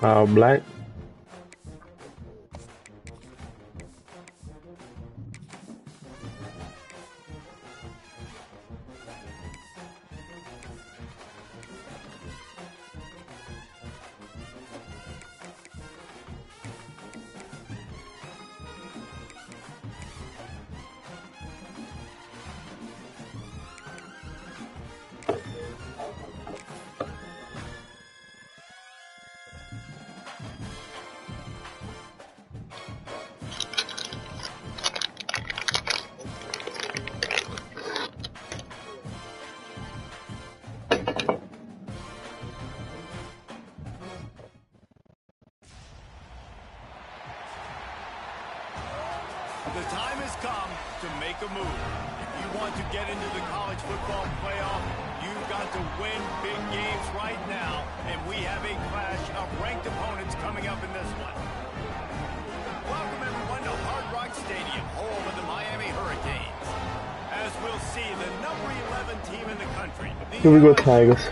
Black. The time has come to make a move. If you want to get into the college football playoff, you've got to win big games right now, and we have a clash of ranked opponents coming up in this one. Welcome, everyone, to Hard Rock Stadium, home of the Miami Hurricanes. As we'll see, the number 11 team in the country, the Here we go, Tigers.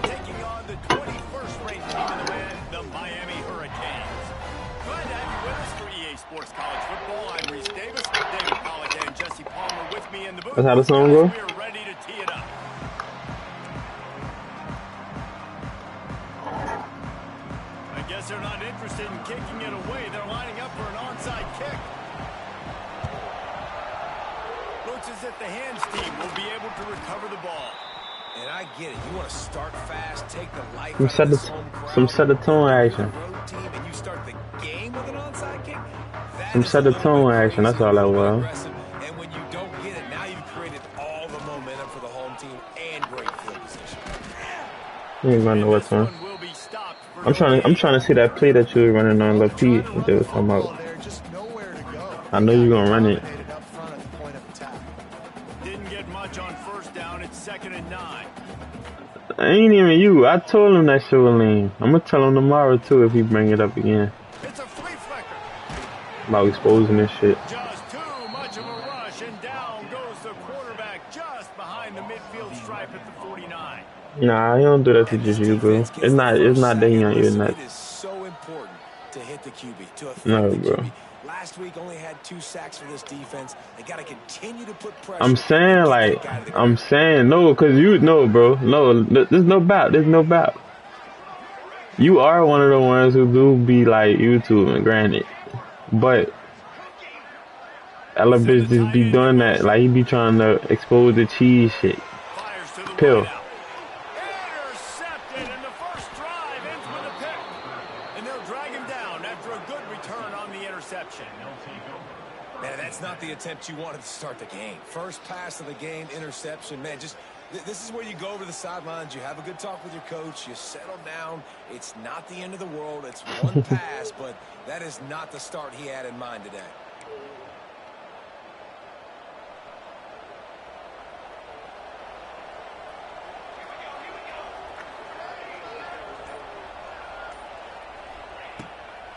taking on the 21st ranked team in the land, the Miami Hurricanes. Glad to have you with us for EA Sports College Football. I'm Reese Davis, David Pollack, and Jesse Palmer with me in the booth. That's how the song go? We are ready to tee it up. I guess they're not interested in kicking it away. They're lining up for an onside kick. Looks as if the hands team will be able to recover the ball. And I get it. You want to start fast, take the life Some out set of the this home crowd. some set the tone action. Road team, and you start the game with an onside kick. That Some is set a the little tone bit action. That's crazy, all that a little bit was. aggressive. And when you don't get it, now you've created all the momentum for the home team and great field position. You ain't gonna know what's This on. one will be stopped for I'm trying to see that play that you were running on Lil P. What they was talking about. I know you're gonna run it. Didn't get much on first down. It's 2nd and 9. Ain't even you. I told him that shit was lame. I'm gonna tell him tomorrow too if he bring it up again. It's a flea flicker. About exposing this shit. Just too much of a rush, and down goes the quarterback just behind the midfield stripe at the 49. Nah, he don't do that to just you, bro. It's not that young. You're not. It is so important to hit the QB, to affect No, the bro. QB. Last week only had 2 sacks for this defense. They got to continue to put pressure. I'm saying no, cause you know, bro. No, there's no doubt. There's no doubt. You are one of the ones who do be like YouTube, granted, but that little bitch just be doing that. Like he be trying to expose the cheese shit. Fires to the Pill. wideout. Intercepted, and the first drive ends with a pick. And they'll drag him down after a good return on the interception. Man, that's not the attempt you wanted to start the game. First pass of the game, interception. Man, just this is where you go over the sidelines. You have a good talk with your coach. You settle down. It's not the end of the world. It's one pass, but that is not the start he had in mind today.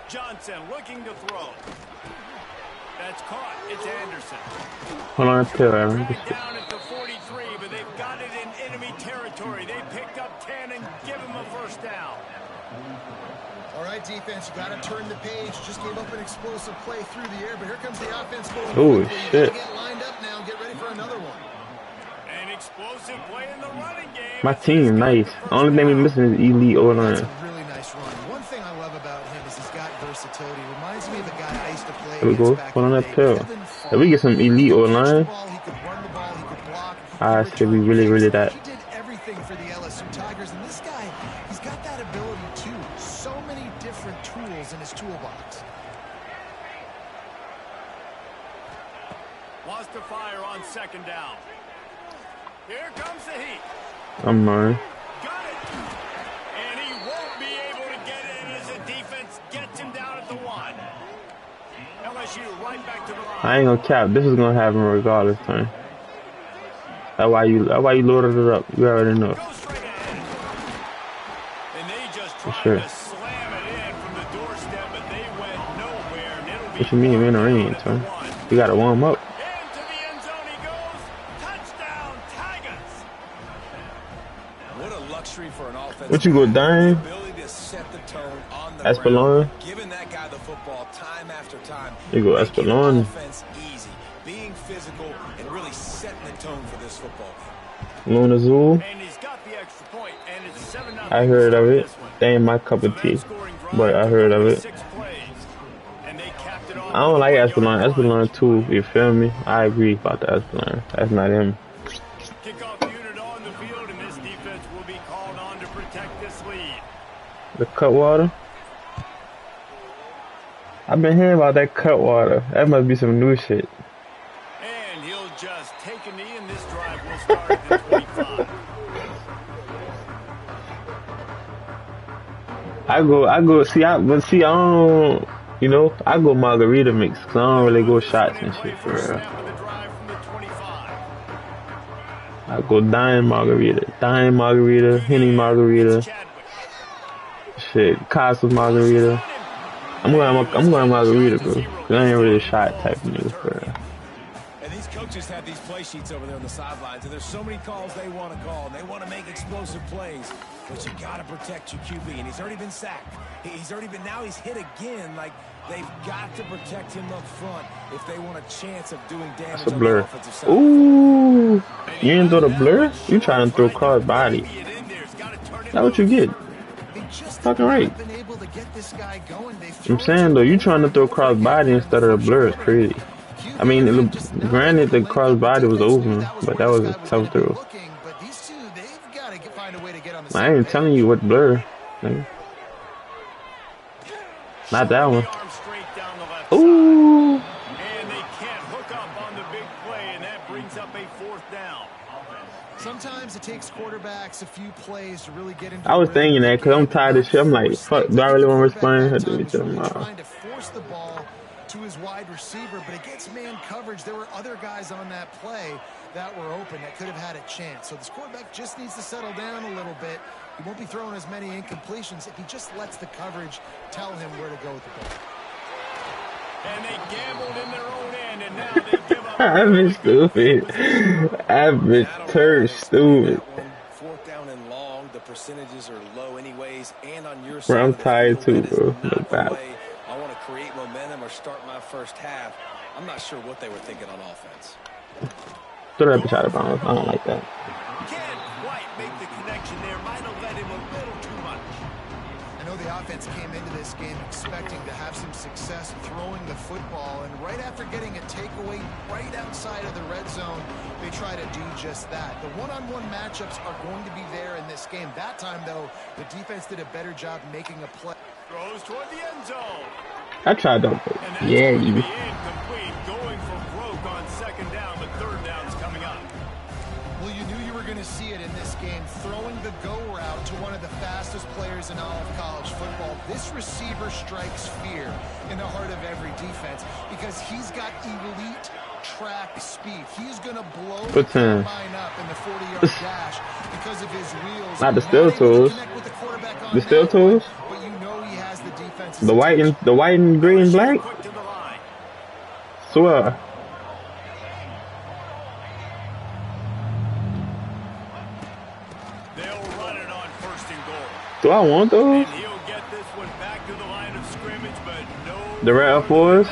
Johnson looking to throw. That's caught. It's Anderson. Hold on, pill, Aaron. Dragged down at the 43, but they've got it in enemy territory. They picked up 10 and give him a first down. All right, defense, you got to turn the page. Just gave up an explosive play through the air, but here comes the offense going. Oh, shit. Get lined up now and get ready for another one. An explosive play in the running game. My team, nice. Only thing we missing is elite O That's line. a really nice run. One thing I love about him is he's got versatility. Reminds me of the guy I used to play Here we go. against back Put in on the that day. pill. Kevin If Farley. we get some elite O He could catch the line, ball, he could run the ball, he could block, he I could should be return really, kicks. really that. He did everything for the LSU Tigers, and this guy, he's got that ability too. So many different tools in his toolbox. Wants to fire on 2nd down. Here comes the heat. I'm mine. Got it. And he won't be able to get in as the defense gets him down at the 1. LSU right back to the line. I ain't gonna cap. This is gonna happen regardless, man. That's why you loaded it up. You already know. Go straight ahead. And they just tried sure. to slam it in from the doorstep, but they went nowhere. And it'll be What you mean, man? It ain't, man. You gotta warm up. into the end zone he goes. Touchdown, Tigers. What a luxury for an offense. What you go, Dime? The ability to set the tone Espelon. Giving that guy the football time after time. You go Making Espelon. offense easy. Being physical and really setting the tone for this football game. Luna Zoo. And he's got the extra point, and it's 7-0. I heard of it. They ain't my cup of tea, but I heard of it. I don't like Espelon. Espelon too. You feel me? I agree about the Espelon. That's not him. Kickoff unit on the field, and this defense will be called on to protect this lead. The Cutwater. I've been hearing about that Cutwater. That must be some new shit. And he'll just take a knee, and this drive will start at the 25. I go. See, I don't. You know, I go margarita mix, cause I don't really go shots and shit for real. I go Dime margarita, Henny margarita, shit, Casa margarita. I'm going margarita, bro. Cause I ain't really a shot type of nigga for real. And these coaches have these play sheets over there on the sidelines, and there's so many calls they want to call, and they want to make explosive plays. But you got to protect your QB, and he's already been sacked. Now he's hit again. Like, they've got to protect him up front if they want a chance of doing damage That's a on blur. the offensive side. Ooh, you didn't throw the blur? You trying to throw cross body. That's what you get. Fucking right. I'm saying though, you trying to throw cross body instead of the blur is crazy. I mean, granted the cross body was open, but that was a tough throw. I ain't telling you what blur. Nigga. Not that one. Ooh. And they can't hook up on the big play, and that brings up a 4th down. Sometimes it takes quarterbacks a few plays to really get into. I was thinking that because I'm tired of shit. I'm like, fuck, do I really want to respond? I do trying to force the ball to his wide receiver, but against man coverage, there were other guys on that play that were open that could have had a chance. So this quarterback just needs to settle down a little bit. He won't be throwing as many incompletions if he just lets the coverage tell him where to go with the ball. And they gambled in their own end, and now they give up. I've been stupid. I've been turned stupid. 4th down and long. The percentages are low anyways, and on your Bro, side I'm of the tired too, field, that is bro. not No the doubt. way I want to create momentum or start my first half. I'm not sure what they were thinking on offense. Throw that bitch out of bounds. I don't like that. Can't quite make the connection there. Might have let him a little too much. I know the offense came into this game expecting to have some success throwing the football, and right after getting a takeaway right outside of the red zone, they try to do just that. The one-on-one matchups are going to be there in this game. That time, though, the defense did a better job making a play. Throws toward the end zone. I tried that. Yeah, you. Incomplete. Going for broke on 2nd down, but 3rd down's coming up. Well, you knew you were going to see it in this game, throwing the go route to one of the fastest players in all of college football. This receiver strikes fear in the heart of every defense because he's got elite track speed. He's going to blow the line up in the 40-yard dash because of his wheels. Not the steel toes. The steel toes. But you know he has the defense. The white and green and black. Swear. They'll run it on 1st and goal. Do I want those? And he'll get this one back to the line of scrimmage, but no. The red F4s?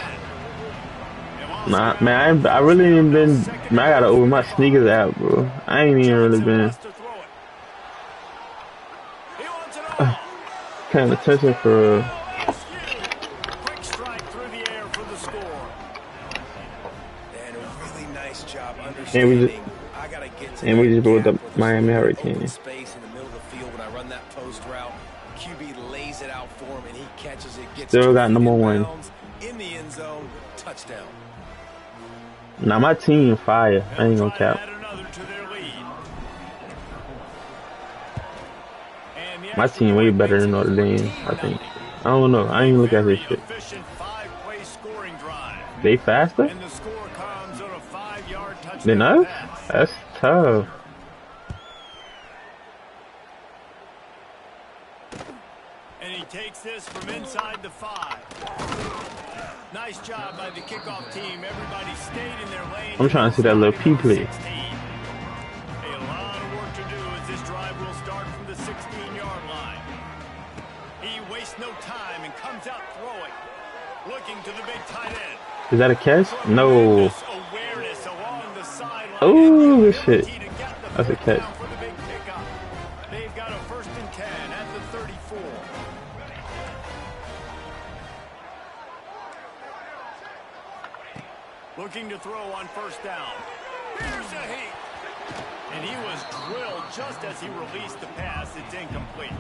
Nah, man, I really ain't been. Man, I gotta open my sneakers out, bro. I ain't even really been paying attention for. Quick strike through the air for the score. And a really nice job And understanding. we just blew the Miami Hurricane. Space in the middle of the field when I run that post route. QB lays it out for him, and he catches it. Gets Still got number 1. in the end zone, touchdown. Now my team fire. I ain't gonna cap. My team way better than Notre Dame, I think. I don't know. I ain't look at this shit. They faster than us? That's tough. And he takes this from inside the 5. Nice job by the kickoff team. Everybody stayed in their lane. I'm trying to see that little P play. A lot of work to do as this drive will start from the 16-yard line. He wastes wastes no time and comes out throwing. Looking to the big tight end. Is that a catch? No. Awareness along the sideline. Oh, good shit. That's a catch. For the big pickup. They've got a 1st and 10 at the 34. Looking to throw on 1st down. Here's a heat. And he was drilled just as he released the pass. It's incomplete.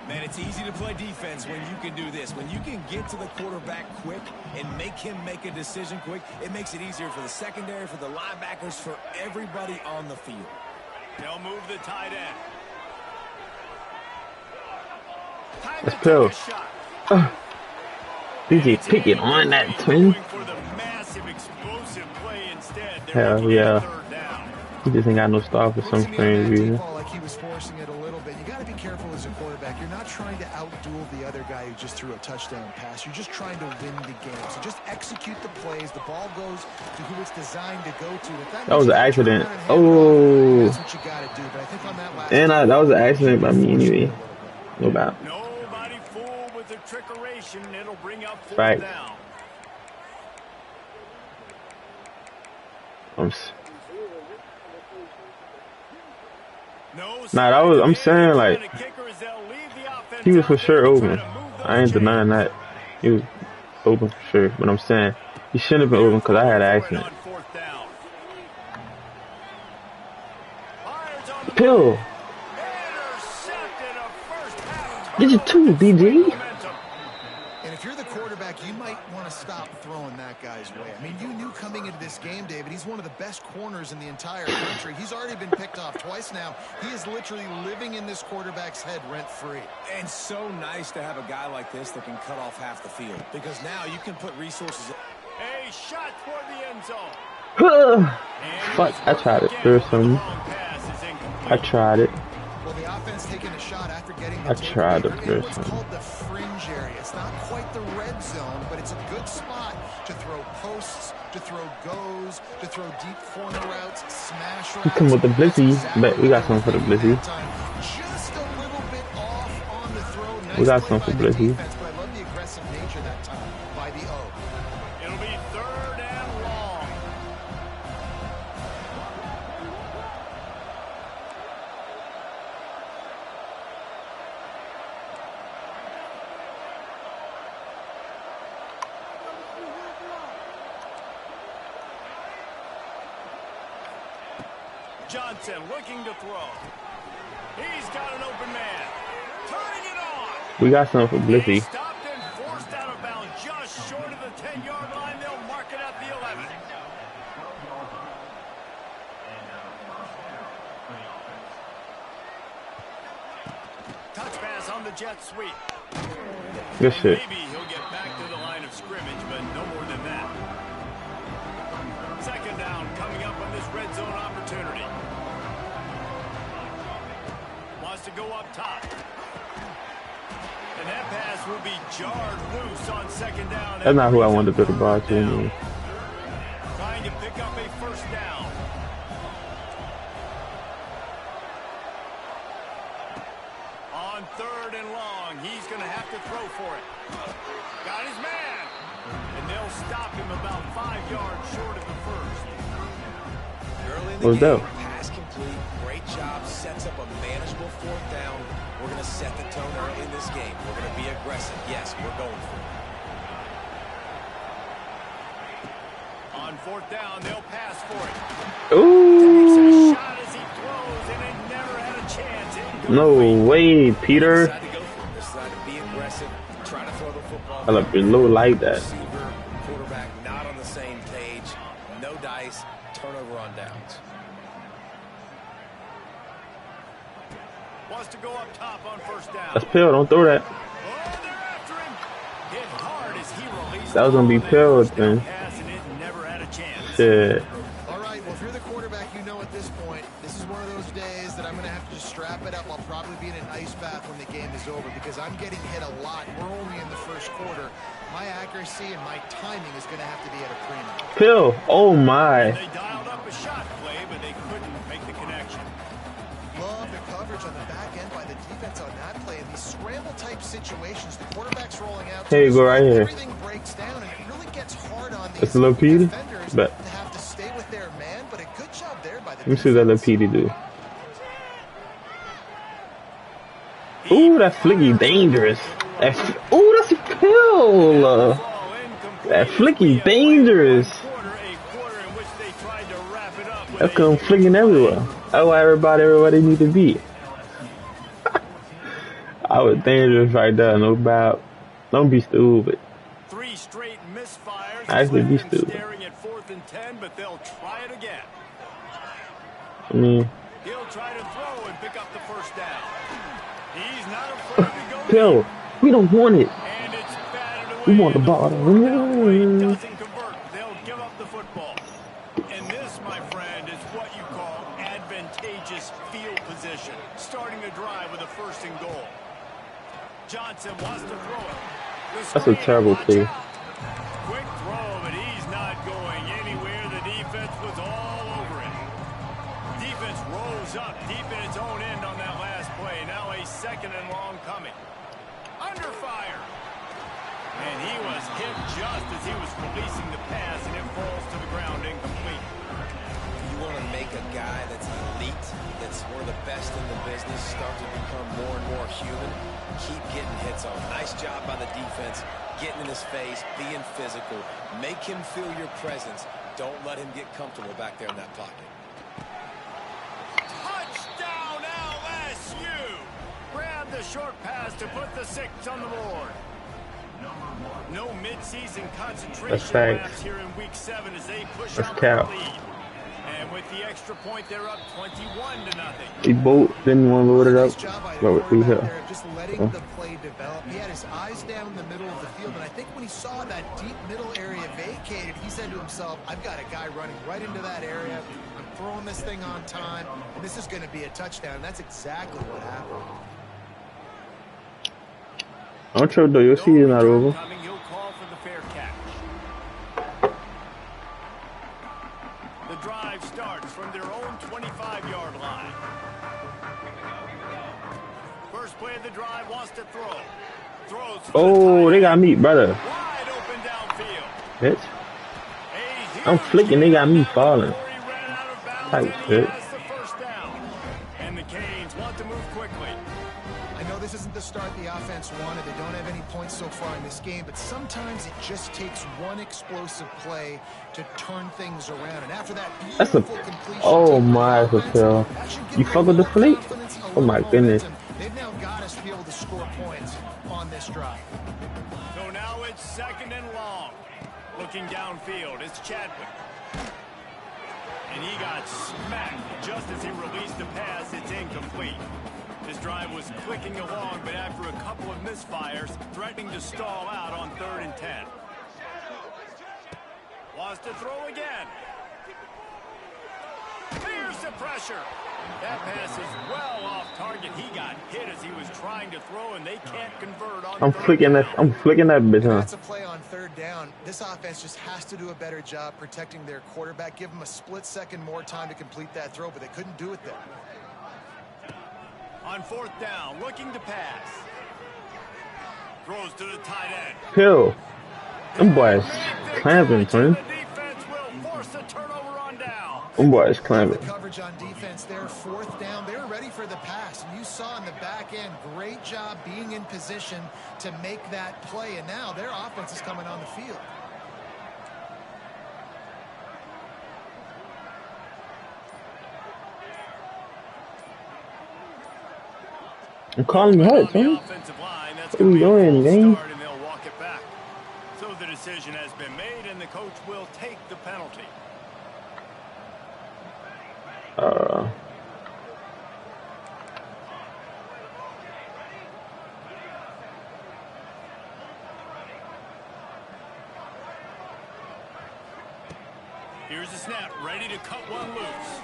Man, it's easy to play defense when you can do this. When you can get to the quarterback quick and make him make a decision quick, it makes it easier for the secondary, for the linebackers, for everybody on the field. They'll move the tight end. Let's go. DJ Pickett on that twin. Hell yeah. He just ain't got no stop for some strange reason. Like he was forcing it a little bit. You got to be careful as a quarterback. You're not trying to outduel the other guy who just threw a touchdown pass. You're just trying to win the game. So just execute the plays. The ball goes to who it's designed to go to. That was an accident. Oh. That's what you got to do. But I think on that last And that was an accident by me anyway. No doubt. Nobody fooled with the trickeration. It'll bring up 4th Right. down. Nah, that was, I'm saying, like, he was for sure open. I ain't denying that. He was open for sure. But I'm saying, he shouldn't have been open because I had an accident. Pill. Get your two, DJ. And if you're the quarterback, you might want to stop throwing that guy's way. I mean, you knew coming into this game, David, he's one of the best corners in the entire country. He's already been picked off twice now. He is literally living in this quarterback's head rent-free. And so nice to have a guy like this that can cut off half the field, because now you can put resources. A shot toward the end zone. Fuck, I tried it. There's some. I tried it. Well, the offense taking a shot after getting the I tried the in what's first one. called the fringe area. It's not quite the red zone, but it's a good spot to throw posts, to throw goes, to throw deep corner routes, smash routes. He come with the blizzy, but we got something for the blizzy. Just a little bit off on the throw. Nice We got play something by for the blizzy. defense, but I love the aggressive nature that time by the O. It'll be 3rd and long. Johnson looking to throw. He's got an open man. Turning it on. We got something for blizzy. Stopped and forced out of bounds just short of the 10-yard line. They'll mark it at the 11. Touch pass on the jet sweep. Good shit. Maybe he'll get back to the line of scrimmage, but no more than that. 2nd down coming up on this red zone opportunity. Wants to go up top. And that pass will be jarred loose on 2nd down. That's not who I wanted to throw the ball to anyway. Trying to pick up a 1st down. On 3rd and long, he's going to have to throw for it. Got his man. And they'll stop him about 5 yards short of the 1st. Early in the What was game, that? pass complete, great job, sets up a manageable 4th down. We're going to set the tone early in this game. We're going to be aggressive. Yes, we're going for it. On 4th down, they'll pass for it. Ooh. Shot as he throws, and it never had a chance. No way, Peter. Decide to go for it. Decide to be aggressive. Try to throw the football. I love below like that. Receiver, quarterback not on the same page. No dice. Turnover on downs. Wants to go up top on 1st down. That's Pill. Don't throw that. Oh, they're after him. Hit hard as he released. That was gonna be Pill then. Pass, and it never had a chance. Shit. All right, well, if you're the quarterback, you know at this point, this is one of those days that I'm going to have to just strap it up. I'll probably be in an ice bath when the game is over because I'm getting hit a lot. We're only in the 1st quarter. My accuracy and my timing is going to have to be at a premium. Pill. Oh my. They dialed up a shot play, but they couldn't make the connection. Love the coverage on the back end by the defense. defense on that play. In these scramble-type situations, the quarterback's rolling out. Here you go, right here. Everything breaks down, and it really gets hard on these It's a little Petey, defenders but to have to stay with their man. But a good job there by the let me see what that little Petey do. Ooh, that flicky dangerous. Ooh, that's a pill. That flicky dangerous. That come flicking everywhere. That's why everybody need to be. I was dangerous right there, no doubt. Don't be stupid. 3 straight misfires. Actually, be stupid. Staring at 4th and 10, but they'll try it again. I mean, He'll try to throw and pick up the first down. He's not afraid to go. pill. We don't want it. And it's batted away. We want the ball. Doesn't convert. They'll give up the football. And this, my friend, is what you call advantageous field position. Starting a drive with a 1st and goal. Johnson wants to throw it. That's a terrible play. Quick throw, but he's not going anywhere. The defense was all over it. Defense rose up deep in its own end on that last play. Now a 2nd and long coming. Under fire. And he was hit just as he was releasing the pass, and it falls to the ground incomplete. You want to make a guy that's elite, that's one of the best in the business, start to become more and more human. Keep getting hits on. Nice job by the defense, getting in his face, being physical. Make him feel your presence. Don't let him get comfortable back there in that pocket. Touchdown LSU! Grab the short pass to put the 6 on the board. No midseason concentration laps here in week 7 as they push out the lead. And with the extra point, they're up 21-0. We both didn't want to load it up, but we here. Just letting the play develop. He had his eyes down in the middle of the field, and I think when he saw that deep middle area vacated, he said to himself, I've got a guy running right into that area. I'm throwing this thing on time, and this is going to be a touchdown. And that's exactly what happened. I'm sure though, you'll see it's not over. He'll call for the fair catch. The drive starts from their own 25-yard line. First play of the drive, wants to throw. Throws. Oh, they got me, brother. Wide open downfield. Bitch. I'm flicking, they got me falling. Tight shit. And the Canes want to move quickly. I know this isn't the start the offense wanted. They don't have any points so far in this game, but sometimes it just takes one explosive play to turn things around. And after that beautiful completion, oh my God. You fuck with the fleet? Oh my goodness. They've now got us to be able to score points on this drive. So now it's 2nd and long. Looking downfield, it's Chadwick. And he got smacked just as he released the pass. It's incomplete. This drive was clicking along, but after a couple of misfires, threatening to stall out on 3rd and 10. Wants to throw again. Fears the pressure. That pass is well off target. He got hit as he was trying to throw, and they can't convert on I'm flicking that bitch, huh? That's a play on 3rd down. This offense just has to do a better job protecting their quarterback. Give them a split second more time to complete that throw, but they couldn't do it there. On 4th down, looking to pass. Throws to the tight end. Pill. Them boys clamping, son. The defense will force a turnover on down. Them boys clamping. The coverage on defense there, 4th down. They're ready for the pass. And you saw in the back end, great job being in position to make that play. And now their offense is coming on the field. I'm calling you hurt, son. What are you doing, man? So the decision has been made, and the coach will take the penalty. Here's the snap, ready to cut one loose.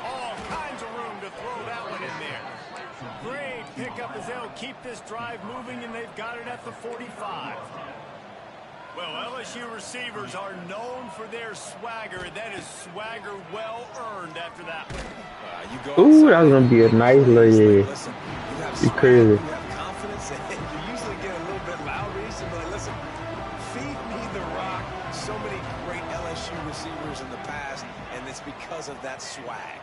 All kinds of room to throw that one in there. Great pickup as they'll keep this drive moving, and they've got it at the 45. Well, LSU receivers are known for their swagger, and that is swagger well earned after that one. Ooh, that was gonna be a nice little. Listen, you have You swag, crazy. you have confidence, and you usually get a little bit loud recently. Listen, feed me the rock. So many great LSU receivers in the past, and it's because of that swag.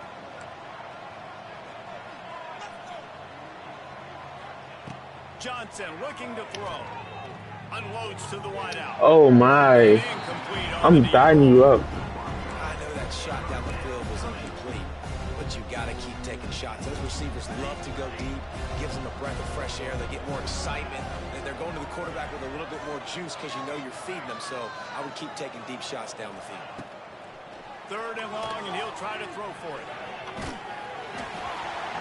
Johnson looking to throw. Unloads to the wideout. Oh my. I'm dyeing you up. I know that shot down the field was incomplete, but you got to keep taking shots. Those receivers love to go deep. Gives them a breath of fresh air. They get more excitement. And they're going to the quarterback with a little bit more juice because you know you're feeding them. So I would keep taking deep shots down the field. 3rd and long, and he'll try to throw for it.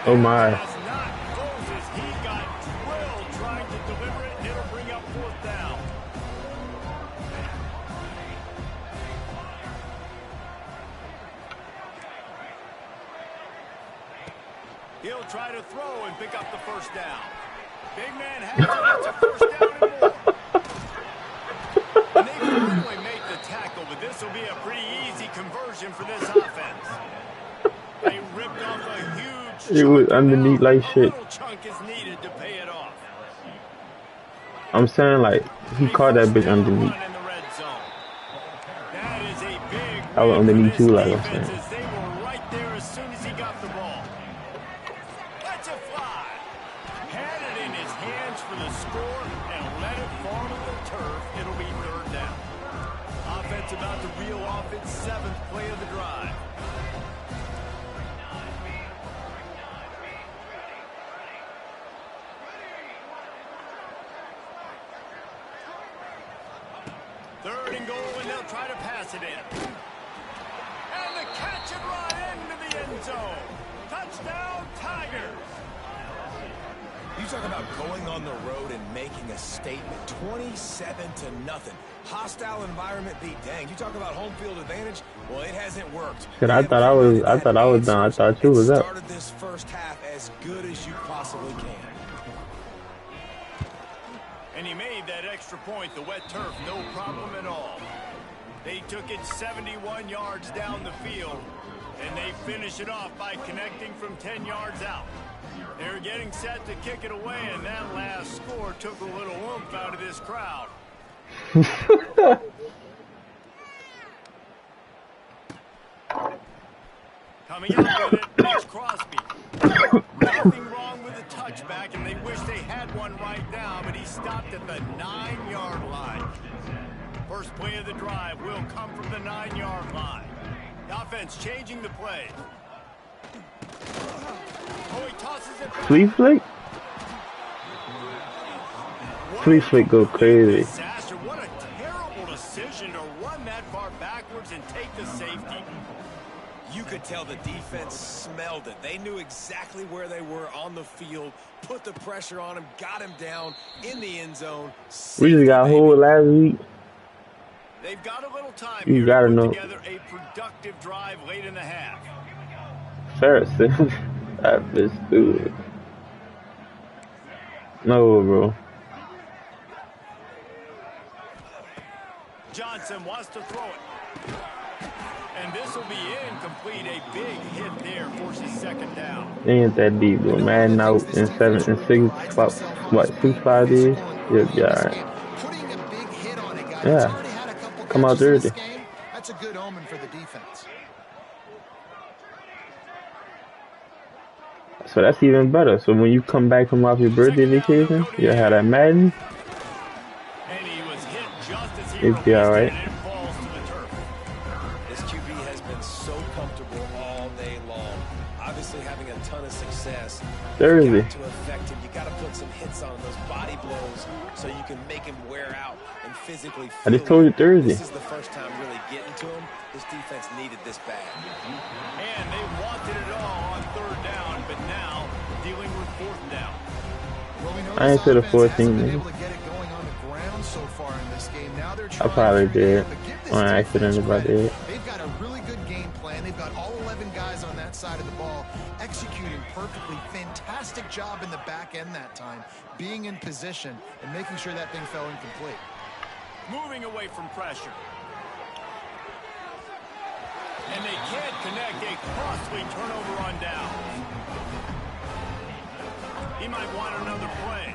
Oh my. That's not close as he got drilled trying to deliver it, and it'll bring up 4th down. He'll try to throw and pick up the 1st down. Big man has it. It's a 1st down and more. And they finally make the tackle, but this will be a pretty easy conversion for this offense. They ripped off a huge It was chunk, underneath now like a shit. little chunk is needed to pay it off. I'm saying like he caught that bitch underneath. Run in the red zone. That is a big I was win underneath for this you, like I'm defense, saying. as they were right there as soon as he got the ball. Let's it fly. Had it in his hands for the score and let it fall to the turf. It'll be 3rd down. Offense about to reel off its 7th play of the drive. Third and goal, and they'll try to pass it in. And the catch and run into the end zone. Touchdown, Tigers. You talk about going on the road and making a statement. 27-0. Hostile environment beat. Dang, you talk about home field advantage. Well, it hasn't worked. Shit, I thought I was done. I thought you was up. Started this first half as good as you possibly can. And he made that extra point, the wet turf, no problem at all. They took it 71 yards down the field, and they finish it off by connecting from 10 yards out. They're getting set to kick it away, and that last score took a little oomph out of this crowd. Coming out with it, it's Crosby. Nothing wrong with the touchback, and they wish they had one right now, but he stopped at the 9-yard line. First play of the drive will come from the 9-yard line. The offense changing the play. Oh, he tosses it back. Flea flick? Flea flick go crazy. Disaster. What a terrible decision to run that far backwards and take the safety. You could tell the defense smelled it. They knew exactly where they were on the field, put the pressure on him, got him down in the end zone. We just got hold last week. They've got a little time You here gotta to put know. together a productive drive late in the half. Saracen. That bitch stupid. No, bro. Johnson wants to throw it. And this will be incomplete. A big hit there forces 2nd down. They ain't that deep, bro. Madden out in 7 and 6, about, what, 6-5 days? Yeah, alright. Putting a big hit on a guy Yeah. that's already had a couple Come out catches in this dirty. game, that's a good omen for the defense. So that's even better. So when you come back from off your birthday vacation, you'll have that Madden. And he was hit just as he It'd be released alright. it, and it falls to the turf. This QB has been so comfortable all day long. Obviously having a ton of success. Thursday. To affect him, you got to put some hits on him, those body blows, so you can make him wear out and physically I just feel told you it. Thursday. This is the first time really getting to him. This defense needed this bad. And they wanted it all on 3rd down, but now dealing with 4th down. Well, we know I ain't this to the offense 14, hasn't been nigga. able to get it going on the ground so far in this game. Now they're I trying probably to did. but give this On defense accident about credit. that. They've got a really good game plan. They've got all 11 guys on that side of the ball executing perfectly. Fantastic job in the back end that time, being in position and making sure that thing fell incomplete. Moving away from pressure. And they can't connect. A costly turnover on down. He might want another play.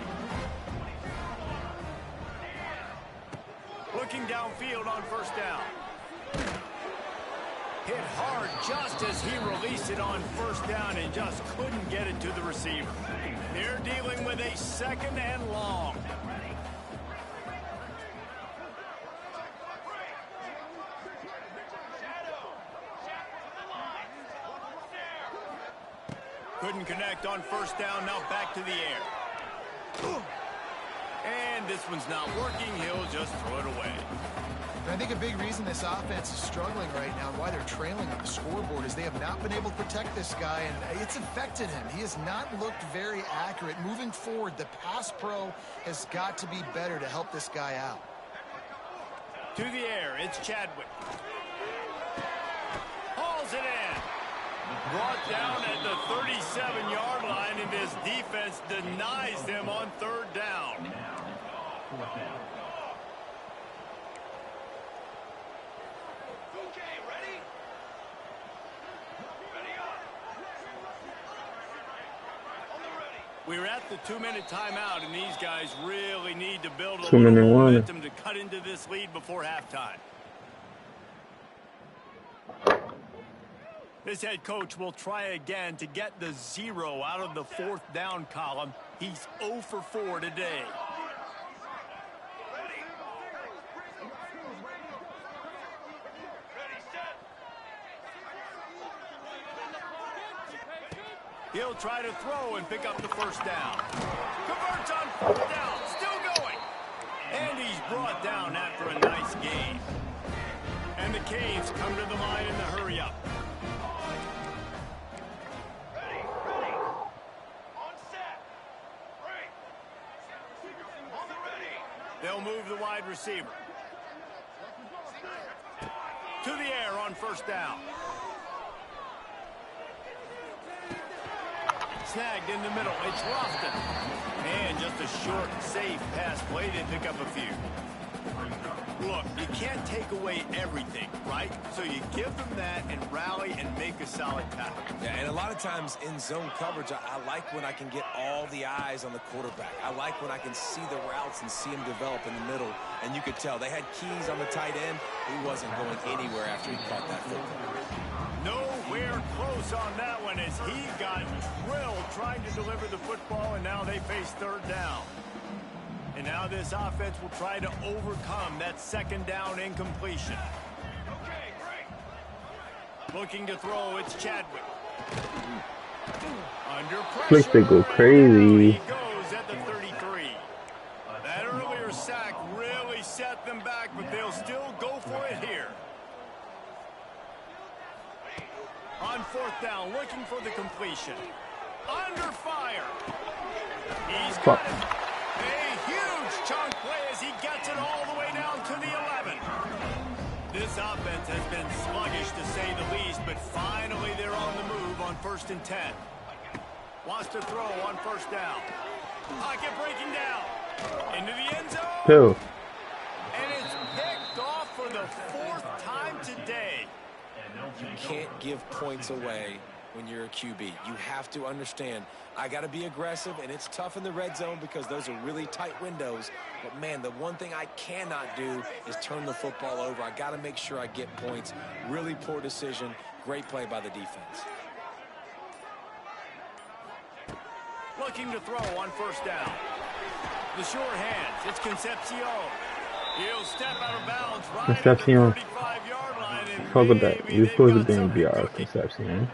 Looking downfield on first down. Hit hard just as he released it on first down and just couldn't get it to the receiver. They're dealing with a 2nd and long. Couldn't connect on first down, now back to the air. And this one's not working, he'll just throw it away. I think a big reason this offense is struggling right now and why they're trailing on the scoreboard is they have not been able to protect this guy, and it's affected him. He has not looked very accurate. Moving forward, the pass pro has got to be better to help this guy out. To the air, it's Chadwick. Hauls it in. Brought down at the 37-yard line, and this defense denies them on 3rd down. We're at the 2-minute timeout, and these guys really need to build a little momentum to cut into this lead before halftime. This head coach will try again to get the 0 out of the 4th down column. He's 0 for 4 today. He'll try to throw and pick up the first down. Converts on 4th down, still going. And he's brought down after a nice gain. And the Canes come to the line in the hurry-up. They'll move the wide receiver. To the air on first down. Snagged in the middle. It's Lofton. And just a short, safe pass play to pick up a few. Look, you can't take away everything, right? So you give them that and rally and make a solid tackle. Yeah, and a lot of times in zone coverage, I like when I can get all the eyes on the quarterback. I like when I can see the routes and see him develop in the middle. And you could tell they had keys on the tight end. He wasn't going anywhere after he caught that football. Nowhere close on that one as he got drilled trying to deliver the football, and now they face 3rd down. And now this offense will try to overcome that 2nd down incompletion. Looking to throw, it's Chadwick. Under pressure. Looks to go crazy. He goes at the 33. That earlier sack really set them back, but they'll still go for it here. On 4th down, looking for the completion. Under fire. He's got it. A huge chunk play as he gets it all the way down to the 11. This offense has been sluggish to say the least, but finally they're on the move on 1st and 10. Wants to throw on first down. Pocket breaking down. Into the end zone. Two. And it's picked off for the 4th time today. You can't give points away when you're a QB. You have to understand, I got to be aggressive, and it's tough in the red zone because those are really tight windows. But, man, the one thing I cannot do is turn the football over. I got to make sure I get points. Really poor decision. Great play by the defense. Looking to throw on first down. The short hands. It's Concepcion. He'll step out of bounds right at the 35-yard line. Fuck with that. You're supposed to be in BR Concepcion.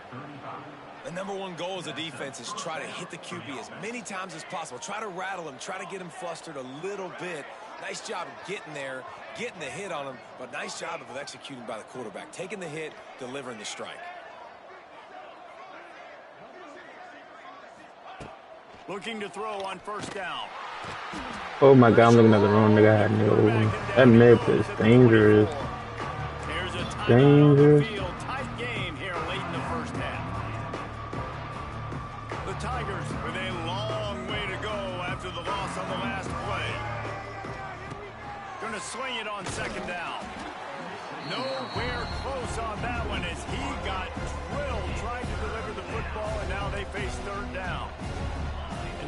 The #1 goal as a defense is try to hit the QB as many times as possible. Try to rattle him. Try to get him flustered a little bit. Nice job of getting there, getting the hit on him, but nice job of executing by the quarterback. Taking the hit, delivering the strike. Looking to throw on first down. Oh my god, I'm looking at the wrong nigga. That mid is dangerous. Dangerous. Tight game here late in the first half. The Tigers with a long way to go after the loss on the last play. Gonna swing it on 2nd down. Nowhere close on that one as he got drilled trying to deliver the football, and now they face 3rd down.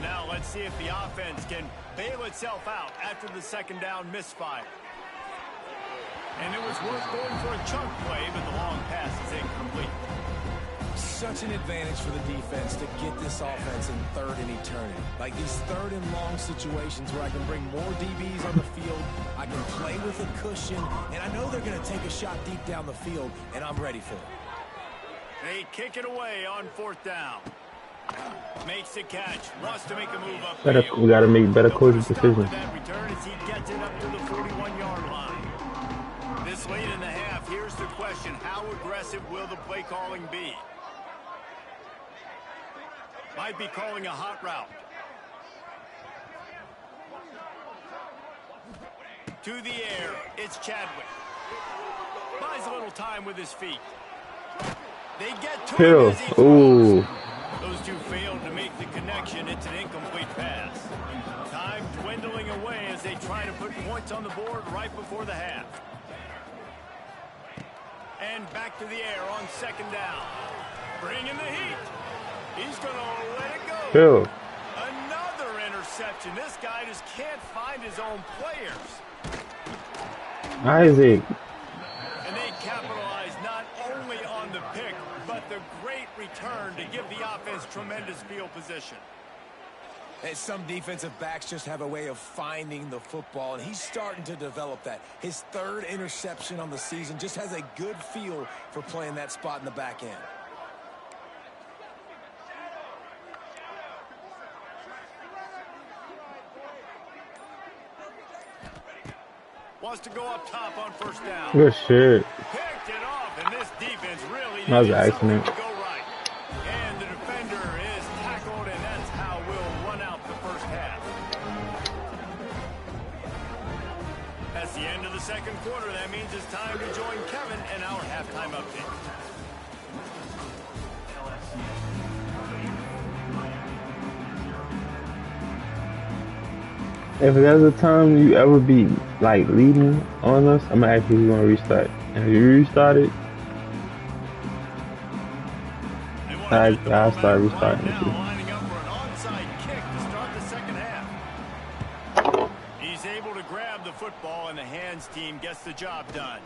Now let's see if the offense can bail itself out after the second down misfire. And it was worth going for a chunk play, but the long pass is incomplete. Such an advantage for the defense to get this offense in third and eternity. Like these third and long situations where I can bring more DBs on the field, I can play with a cushion, and I know they're going to take a shot deep down the field, and I'm ready for it. They kick it away on fourth down. Makes the catch, wants to make a move up. We gotta make better coaching decisions. That return as he gets it up to the 41-yard line. This late in the half, here's the question: how aggressive will the play calling be? Might be calling a hot route. To the air, it's Chadwick. Buys a little time with his feet. They get to him as he throws. Ooh. Those two failed to make the connection. It's an incomplete pass. Time dwindling away as they try to put points on the board right before the half. And back to the air on second down. Bring in the heat. He's going to let it go. Phil. Another interception. This guy just can't find his own players. Isaac. And they capitalize not only on the pick, but the great return to give the offense tremendous field position. And some defensive backs just have a way of finding the football, and he's starting to develop that. His third interception on the season, just has a good feel for playing that spot in the back end. Wants to go up top on first down. Good shit. Picked it off, and this defense really That was an needed something accident. to go right. And the defender is tackled, and that's how we'll run out the first half. That's the end of the second quarter. That means it's time to join Kevin and our halftime update. If there's a time you ever be like leading on us, I'm gonna ask you if you want to restart. And if you restart it, I'll start restarting Now it too. lining up for an onside kick to start the second half. He's able to grab the football, and the hands team gets the job done.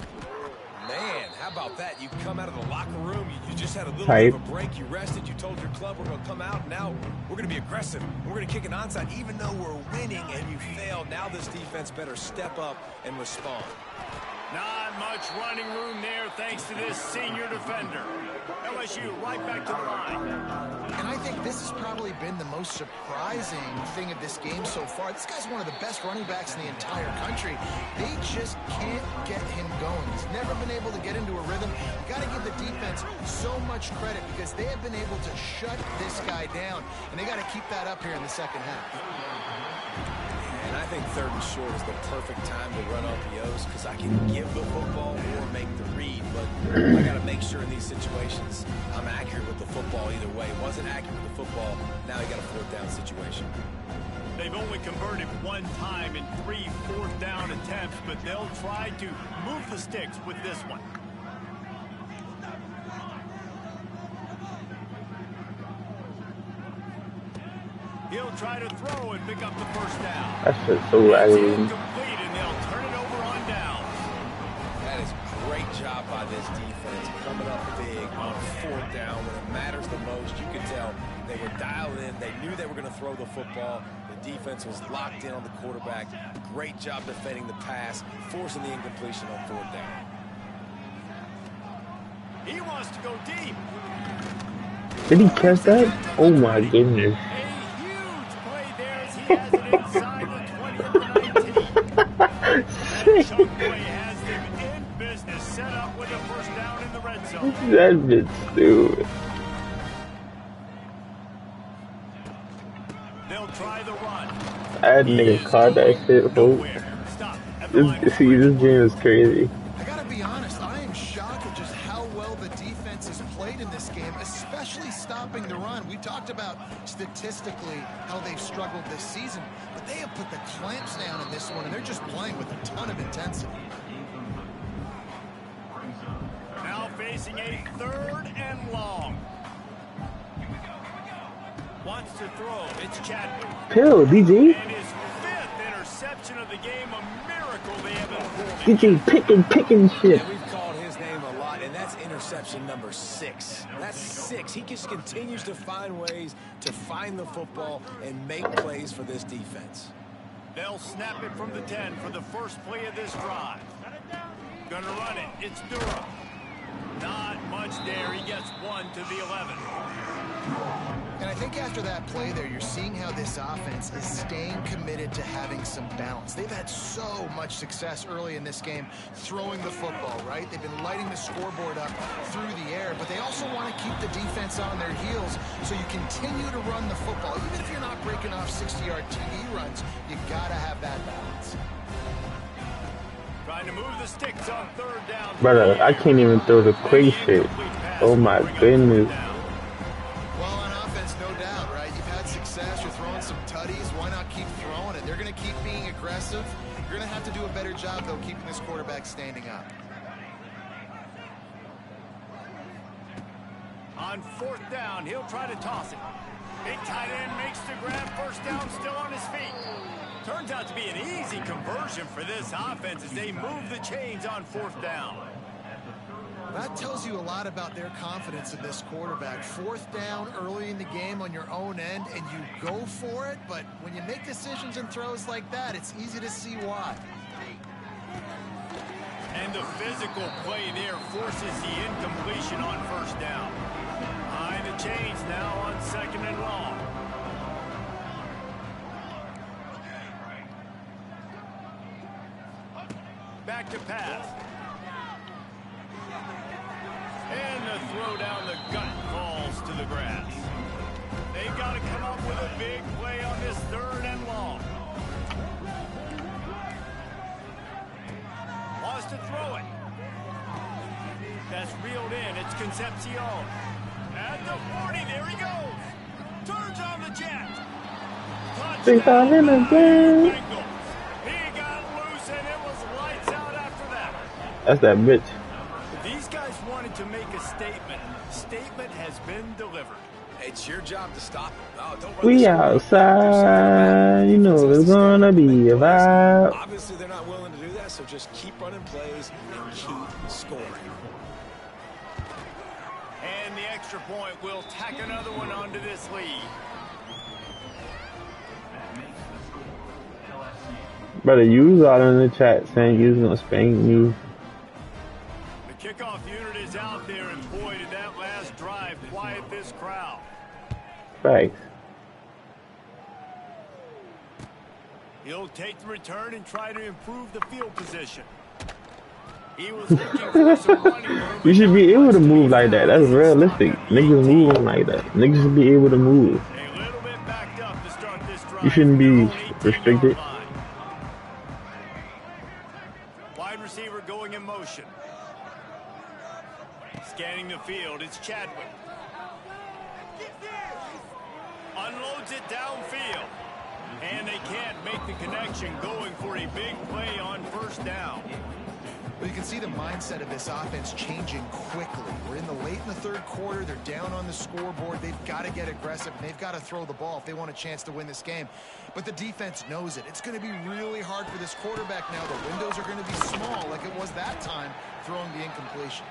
Man, how about that? You come out of the locker room, you just had a little Hype. bit of a break, you rested, you told your club we're going to come out, and now we're going to be aggressive. We're going to kick an onside, even though we're winning and you failed. Now this defense better step up and respond. Not much running room there thanks to this senior defender. LSU right back to the line. And I think this has probably been the most surprising thing of this game so far. This guy's one of the best running backs in the entire country. They just can't get him going. He's never been able to get into a rhythm. You got to give the defense so much credit because they have been able to shut this guy down, and they got to keep that up here in the second half. And I think third and short is the perfect time to run RPOs because I can give the football or make the read, but I got to make sure in these situations I'm accurate with the football either way. Wasn't accurate with the football, now you got a fourth down situation. They've only converted one time in 3 fourth down attempts, but they'll try to move the sticks with this one. He'll try to throw and pick up the first down. That shit's so It's aggravating. incomplete, and they'll turn it over on down. That is great job by this defense, coming up big on fourth down when it matters the most. You could tell they were dialed in. They knew they were going to throw the football. The defense was locked in on the quarterback. Great job defending the pass, forcing the incompletion on fourth down. He wants to go deep. Did he catch that? Oh my goodness. A huge play there as he has it inside the 20 at the 19. That chunk play has them in business, set up with a first down in the red zone. That bitch stupid. They'll try the run. That nigga caught that shit, folks. Nowhere. Stop. At the line of See, this game is crazy. I got to be honest, I am shocked at just how well the defense has played in this game, especially stopping the run. We talked about statistically how they've struggled this season, but they have put the clamps down in this one, and they're just playing with a ton of intensity. Now facing a third and long. Wants to throw. It's Chadwick. Pill, DJ. And his 5th interception of the game. A miracle they haven't pulled it. DJ picking shit. And we've called his name a lot, and that's interception number 6. That's 6. He just continues to find ways to find the football and make plays for this defense. They'll snap it from the 10 for the first play of this drive. Gonna run it. It's Durham. Not much there. He gets 1 to the 11. And I think after that play there, you're seeing how this offense is staying committed to having some balance. They've had so much success early in this game throwing the football, right? They've been lighting the scoreboard up through the air, but they also want to keep the defense on their heels, so you continue to run the football. Even if you're not breaking off 60-yard TD runs, you got to have that balance. Trying to move the sticks on 3rd down. Brother, I can't even throw the quick shit. Oh my goodness. Well, on offense, no doubt, right? You've had success. You're throwing some tutties. Why not keep throwing it? They're going to keep being aggressive. You're going to have to do a better job, though, keeping this quarterback standing up. On 4th down, he'll try to toss it. Big tight end makes the grab. 1st down, still on his feet. Turns out to be an easy conversion for this offense as they move the chains on 4th down. That tells you a lot about their confidence in this quarterback. 4th down early in the game on your own end, and you go for it, but when you make decisions and throws like that, it's easy to see why. And the physical play there forces the incompletion on 1st down. Behind the chains now on 2nd and long. Back to pass. And the throw down the gut falls to the grass. They've got to come up with a big play on this 3rd and long. Wants to throw it. That's reeled in. It's Concepcion. At the 40, there he goes. Turns on the jet. Touchdown. Bengals. He got loose and it was lights out after that. That's that bitch. These guys wanted to make a statement. The statement has been delivered. It's your job to stop him. Oh, don't run We the outside, you know it's gonna be a vibe. Obviously, they're not willing to do that, so just keep running plays and keep scoring. And the extra point will tack another one onto this lead. Brother, you was all in the chat saying you was gonna spank me. The kickoff unit is out there, and boy, did that last drive quiet this crowd. Thanks. He'll take the return and try to improve the field position. He was looking for some running room. You should be able to move like that. That's realistic. Niggas moving like that. Niggas should be able to move. A little bit backed up to start this drive. You shouldn't be restricted. Wide receiver going in motion. Scanning the field, it's Chadwick. Unloads it downfield. And they can't make the connection, going for a big play on 1st down. Well, you can see the mindset of this offense changing quickly. We're in the late in the 3rd quarter. They're down on the scoreboard. They've got to get aggressive, and they've got to throw the ball if they want a chance to win this game. But the defense knows it. It's going to be really hard for this quarterback now. The windows are going to be small like it was that time throwing the incompletion.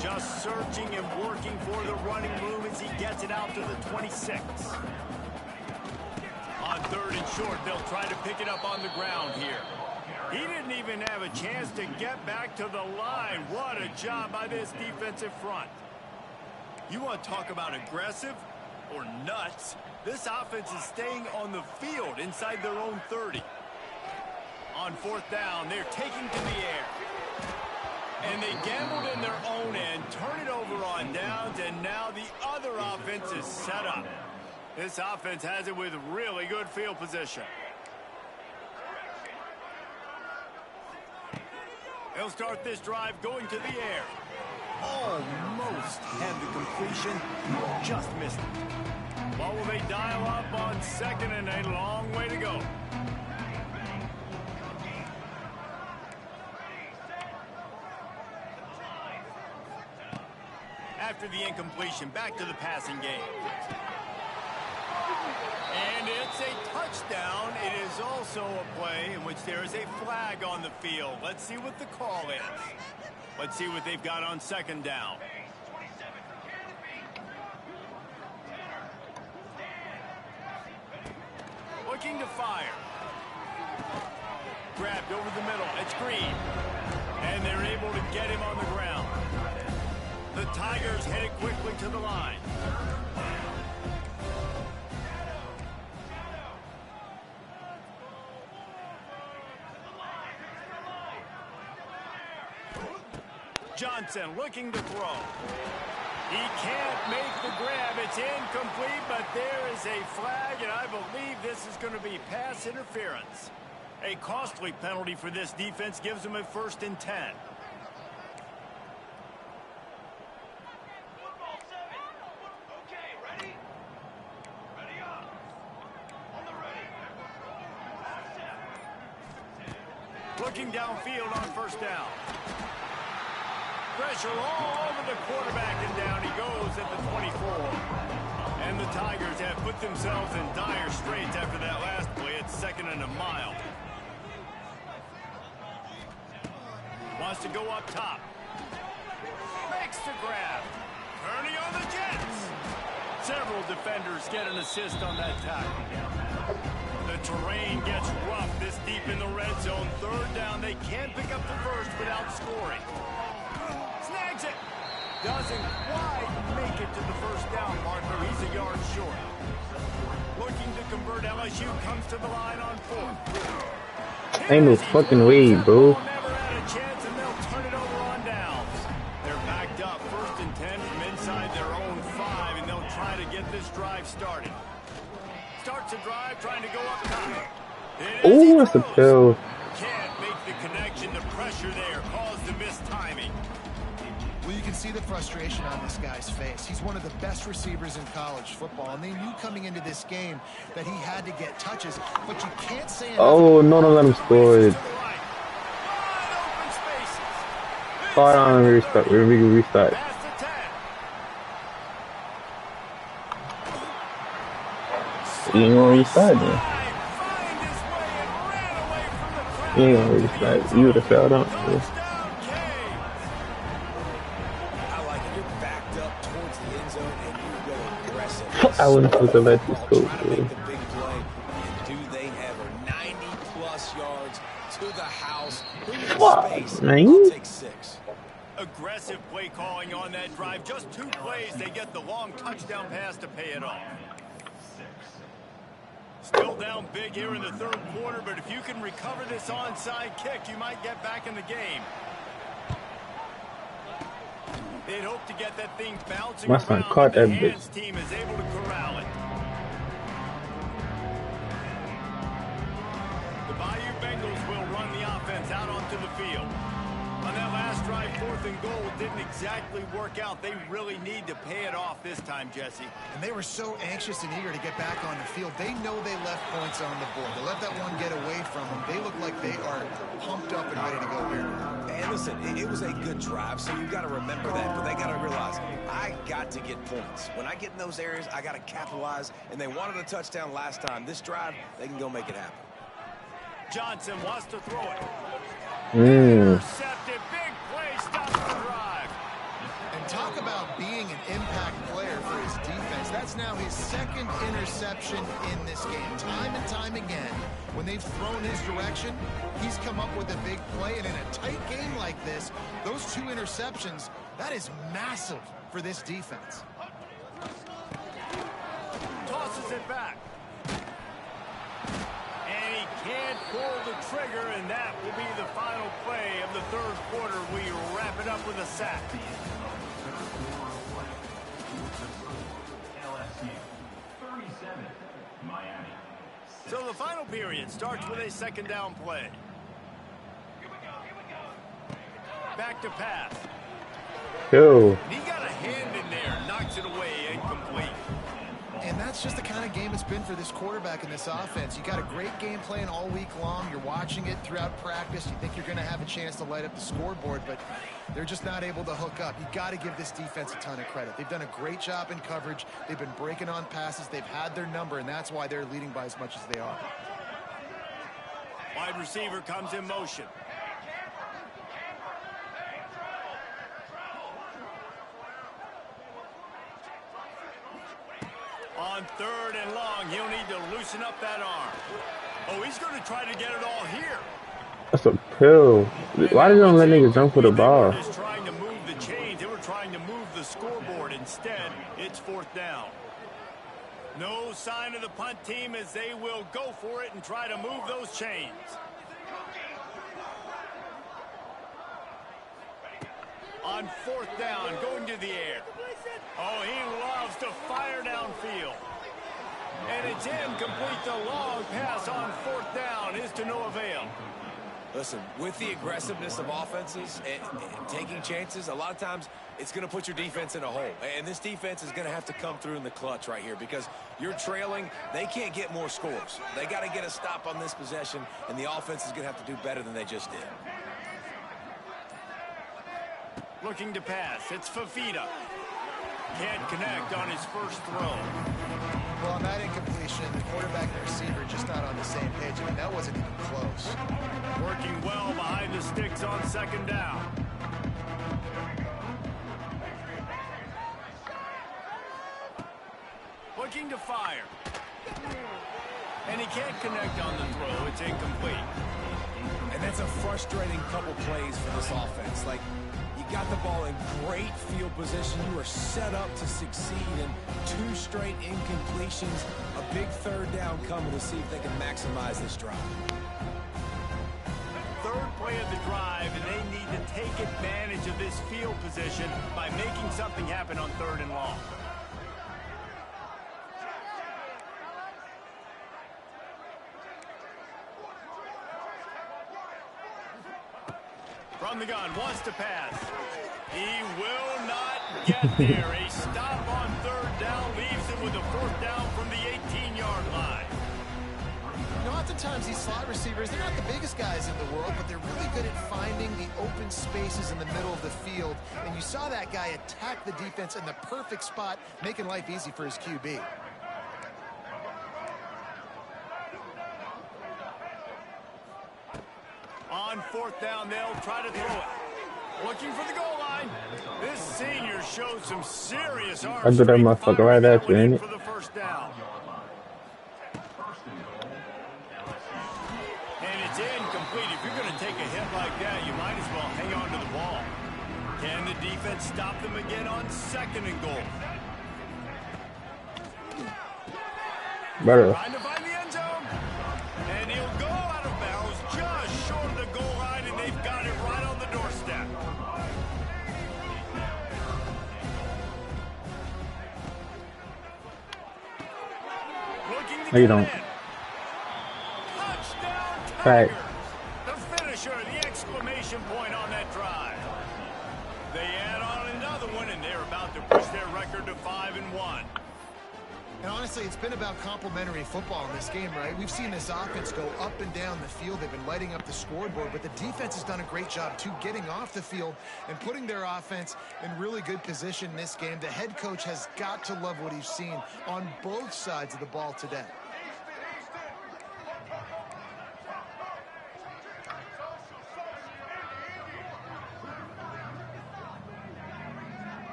Just searching and working for the running room as he gets it out to the 26. On 3rd and short, they'll try to pick it up on the ground here. He didn't even have a chance to get back to the line. What a job by this defensive front. You want to talk about aggressive or nuts? This offense is staying on the field inside their own 30. On 4th down, they're taking to the air. And they gambled in their own end, turn it over on downs, and now the other offense is set up. This offense has it with really good field position. They'll start this drive going to the air. Almost had the completion, just missed it. What will they dial up on 2nd and a long way to go? After the incompletion, back to the passing game. And it's a touchdown. It is also a play in which there is a flag on the field. Let's see what the call is. Let's see what they've got on second down. Looking to fire. Grabbed over the middle. It's Green. And they're able to get him on the ground. The Tigers headed quickly to the line. Johnson looking to throw. He can't make the grab. It's incomplete, but there is a flag, and I believe this is going to be pass interference. A costly penalty for this defense gives them a 1st and 10. Looking downfield on 1st down. Pressure all over the quarterback, and down he goes at the 24. And the Tigers have put themselves in dire straits after that last play. It's 2nd and a mile. Wants to go up top. Makes the grab. Kearney on the Jets. Several defenders get an assist on that tackle. The terrain gets rough this deep in the red zone. 3rd down. They can't pick up the first without scoring. Snags it. Doesn't quite make it to the 1st down mark, but he's a yard short. Looking to convert, LSU comes to the line on 4th. Ain't no fucking way, bro. Never had a chance, and they'll turn it over on downs. They're backed up 1st and 10 from inside their own 5, and they'll try to get this drive started. Starts a drive trying to go up top. Oh, that's a pill. Can't make the connection. The pressure there caused the missed timing. Well, you can see the frustration on this guy's face. He's one of the best receivers in college football, and they knew coming into this game that he had to get touches, but you can't say enough. Oh, no, don't let him score it. Hold on, restart. We can restart. You ain't gonna restart then. You ain't gonna restart. You would have fell down. I wouldn't supposed to let this go. Do they have 90-plus yards to the house? What, man? Take 6. Aggressive play calling on that drive. Just 2 plays, they get the long touchdown pass to pay it off. Still down big here in the 3rd quarter, but if you can recover this onside kick, you might get back in the game. They'd hope to get that thing bouncing My son around, caught but the that bitch. Hands team is able to corral it. The Bayou Bengals will run the offense out onto the field. On that last drive, 4th and goal didn't exactly work out. They really need to pay it off this time, Jesse. And they were so anxious and eager to get back on the field. They know they left points on the board. They let that one get away from them. They look like they are pumped up and ready to go here. And listen, it was a good drive, so you've got to remember that. But they got to realize, I got to get points. When I get in those areas, I got to capitalize. And they wanted a touchdown last time. This drive, they can go make it happen. Johnson wants to throw it. Intercepted. Big play. Stops the drive. And talk about being an impact player for his defense. That's now his 2nd interception in this game. Time and time again, when they've thrown his direction, he's come up with a big play. And in a tight game like this, those 2 interceptions, that is massive for this defense. Tosses it back. And he can't pull the trigger, and that will be the final play of the 3rd quarter. We wrap it up with a sack. So the final period starts with a 2nd down play. Back to pass. Yo. He got a hand in there, knocks it away, incomplete. And that's that's just the kind of game it's been for this quarterback in this offense. You got a great game plan all week long. You're watching it throughout practice. You think you're going to have a chance to light up the scoreboard, but they're just not able to hook up. You got to give this defense a ton of credit. They've done a great job in coverage. They've been breaking on passes. They've had their number, and that's why they're leading by as much as they are. Wide receiver comes in motion. On 3rd and long, he'll need to loosen up that arm. Oh, he's going to try to get it all here. That's a pill. Why they don't let niggas jump for the ball? They were just trying to move the chains. They were trying to move the scoreboard. Instead, it's 4th down. No sign of the punt team as they will go for it and try to move those chains. On 4th down, going to the air. Oh, he loves to fire downfield. And it's incomplete. The long pass on 4th down is to no avail. Listen, with the aggressiveness of offenses and taking chances, a lot of times it's going to put your defense in a hole. And this defense is going to have to come through in the clutch right here because you're trailing. They can't get more scores. They got to get a stop on this possession, and the offense is going to have to do better than they just did. Looking to pass. It's Fafita. Can't connect on his first throw. Well, on that incompletion, the quarterback and the receiver just not on the same page. I mean, that wasn't even close. Working well behind the sticks on 2nd down. Looking to fire. And he can't connect on the throw. It's incomplete. And that's a frustrating couple plays for this offense. Like, you got the ball in great field position. You are set up to succeed, and 2 straight incompletions. A big 3rd down coming to see if they can maximize this drive. 3rd play of the drive, and they need to take advantage of this field position by making something happen on 3rd and long. From the gun, wants to pass. He will not get there. A stop on 3rd down leaves him with a 4th down from the 18-yard line. You know, oftentimes these slot receivers, they're not the biggest guys in the world, but they're really good at finding the open spaces in the middle of the field. And you saw that guy attack the defense in the perfect spot, making life easy for his QB. On 4th down, they'll try to throw it. Looking for the goal line. This senior showed some serious arm I did that motherfucker right at you, ain't it? for the 1st down. And it's incomplete. If you're going to take a hit like that, you might as well hang on to the ball. Can the defense stop them again on 2nd and goal? Better. Trying to find the end zone. And he'll go out of bounds just short of the goal line, and they've got it right on the doorstep. Looking to No, you get don't. in. Touchdown, Right. Tiger. The finisher, the exclamation point on that drive. They add on another one, and they're about to push their record to 5-1. And honestly, it's been about complementary football in this game, right? We've seen this offense go up and down the field. They've been lighting up the scoreboard, but the defense has done a great job, too, getting off the field and putting their offense in really good position in this game. The head coach has got to love what he's seen on both sides of the ball today.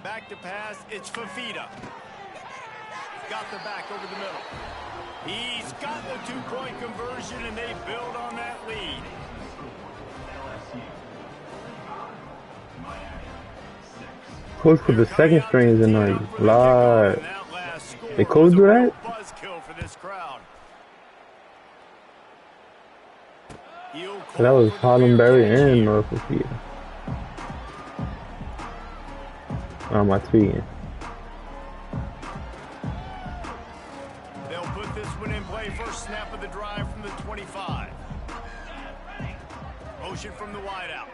Back to pass, it's Fafita. Got the back over the middle. He's got the 2-point conversion, and they build on that lead. Coach put the 2nd strings in on you. Lord. They coach do that? Buzzkill for this crowd. That was Harlem Berry and North Sophia. On my tweeting. They'll put this one in play. First snap of the drive from the 25. Motion from the wideout.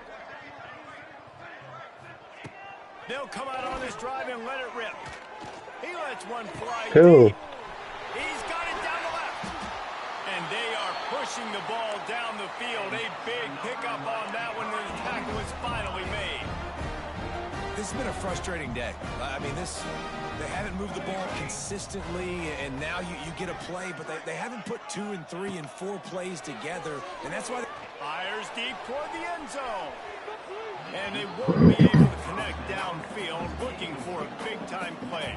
They'll come out on this drive and let it rip. He lets one fly Pill. deep. He's got it down the left. And they are pushing the ball down the field. A big pickup on that one. The tackle is finally made. This has been a frustrating day. I mean, they haven't moved the ball consistently, and now you get a play, but they haven't put 2 and 3 and 4 plays together, and that's why Fires deep toward the end zone. And they won't be able to connect downfield, looking for a big-time play.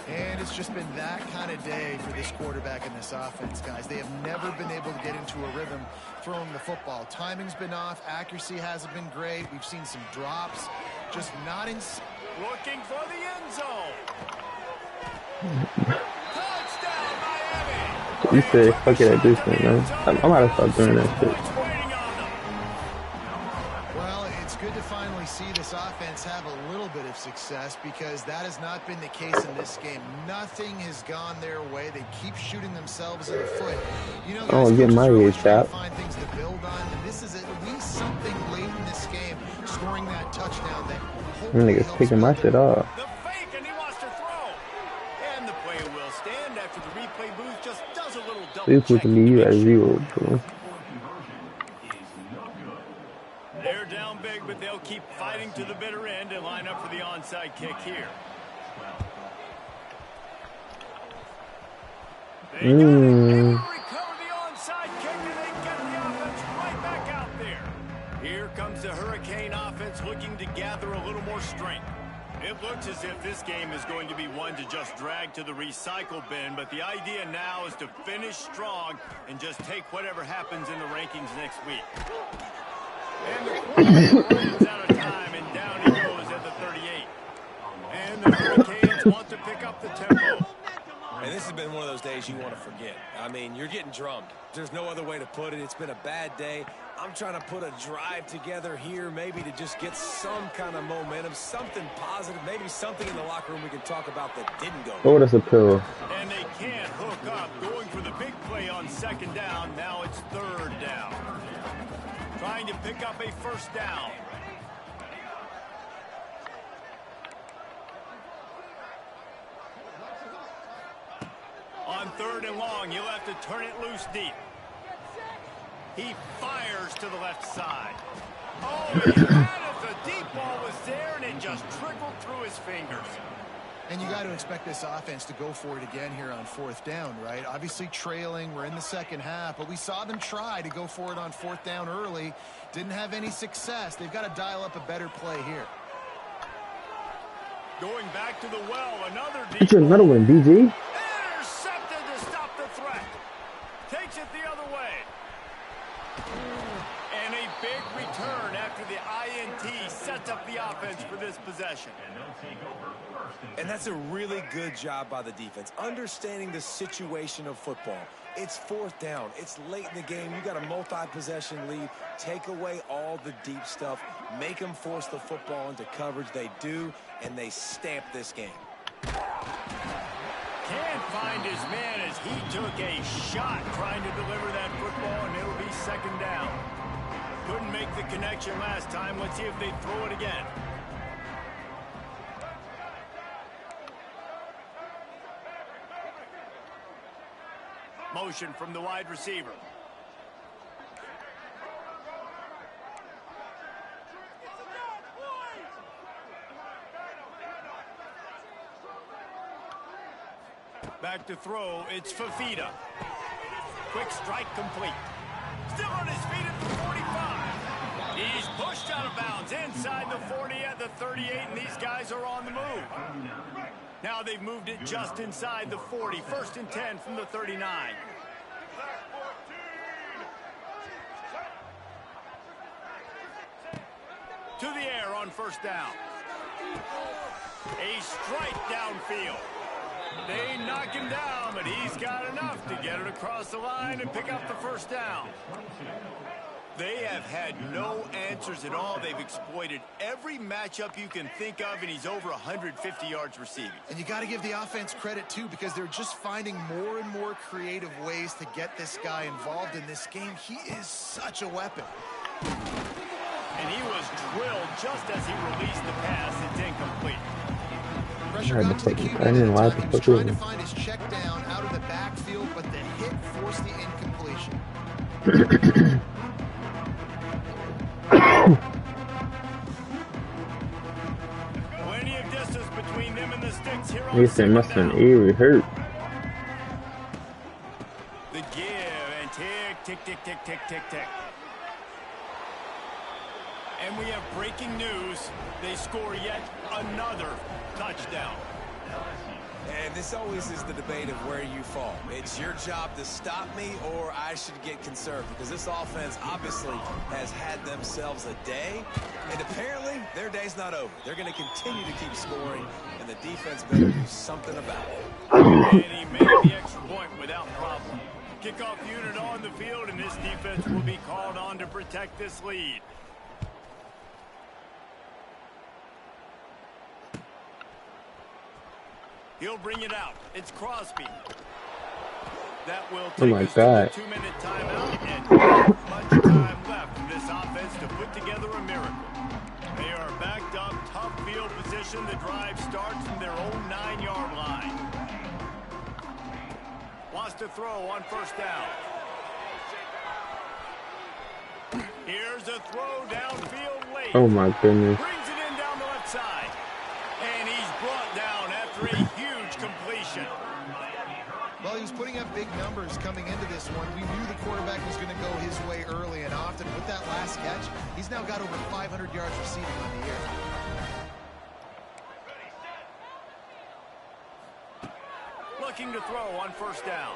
And it's just been that kind of day for this quarterback and this offense, guys. They have never been able to get into a rhythm throwing the football. Timing's been off. Accuracy hasn't been great. We've seen some drops. Just not in... Looking for the end zone. Touchdown, Miami. You say, fuck it at this thing, man. I'm about to start doing that shit. Well, it's good to finally see this offense have a little bit of success because that has not been the case in this game. Nothing has gone their way. They keep shooting themselves in the foot. You know, guys, Get my head chopped. find things to build on, and this is at least something late in this game, scoring that touchdown that Niggas picking my shit off. The fake, and he wants to throw. And the play will stand after the replay booth just does a little double They supposed to leave you at 0, bro. They're down big, but they'll keep fighting to the bitter end and line up for the onside kick here. They got it. Able to recover the onside kick, and they get the offense right back out there. Here comes the Hurricane offense looking to gather a little more strength. It looks as if this game is going to be one to just drag to the recycle bin, but the idea now is to finish strong and just take whatever happens in the rankings next week. And the quarterback runs out of time, and down he goes at the 38. And the Hurricanes want to pick up the tempo. And this has been one of those days you want to forget. I mean, you're getting drummed. There's no other way to put it. It's been a bad day. I'm trying to put a drive together here, maybe to just get some kind of momentum, something positive, maybe something in the locker room we can talk about that didn't go. Oh, that's a pill. And they can't hook up, going for the big play on second down. Now it's third down. Trying to pick up a first down. On third and long, you'll have to turn it loose deep. He fires to the left side. Oh, he had it. The deep ball was there, and it just trickled through his fingers. And you got to expect this offense to go for it again here on fourth down, right? Obviously trailing. We're in the second half, but we saw them try to go for it on fourth down early. Didn't have any success. They've got to dial up a better play here. Going back to the well, another deep Get you another one, DG. intercepted to stop the threat. Takes it the other way. And a big return after the INT sets up the offense for this possession. And that's a really good job by the defense, understanding the situation of football. It's fourth down. It's late in the game. You got a multi-possession lead. Take away all the deep stuff. Make them force the football into coverage. They do, and they stamp this game. Can't find his man as he took a shot trying to deliver that football, and it'll be second down. Couldn't make the connection last time. Let's see if they throw it again. Motion from the wide receiver. Back to throw, it's Fafita. Quick strike complete. Still on his feet at the 45. He's pushed out of bounds inside the 40 at the 38, and these guys are on the move. Now they've moved it just inside the 40. First and 10 from the 39. To the air on first down. A strike downfield. They knock him down, but he's got enough to get it across the line and pick up the first down. They have had no answers at all. They've exploited every matchup you can think of, and he's over 150 yards receiving. And you got to give the offense credit, too, because they're just finding more and more creative ways to get this guy involved in this game. He is such a weapon. And he was drilled just as he released the pass. It's incomplete. Pressure I had got to to the fucking QB I didn't that like time. the He was fuck trying with to me. find his check down out of the backfield, but the hit forced the incompletion. Plenty of distance between them and the sticks here on He said my second son down. Avery hurt. The give and tick, tick, tick, tick, tick, tick, tick. And we have breaking news. They score yet another touchdown. And this always is the debate of where you fall. It's your job to stop me, or I should get conserved, because this offense obviously has had themselves a day, and apparently their day's not over. They're going to continue to keep scoring, and the defense better do something about it. And he made the extra point without problem. Kickoff unit on the field, and this defense will be called on to protect this lead. He'll bring it out. It's Crosby. That will Oh take my us God. to the 2-minute timeout, and not much time left for this offense to put together a miracle. They are backed up, tough field position. The drive starts from their own 9-yard line. Wants to throw on first down. Here's a throw downfield late. Oh my goodness. Brings it in down the left side. And he's brought down after a huge completion. Well, he was putting up big numbers coming into this one. We knew the quarterback was going to go his way early and often. With that last catch, he's now got over 500 yards receiving on the year. Looking to throw on first down.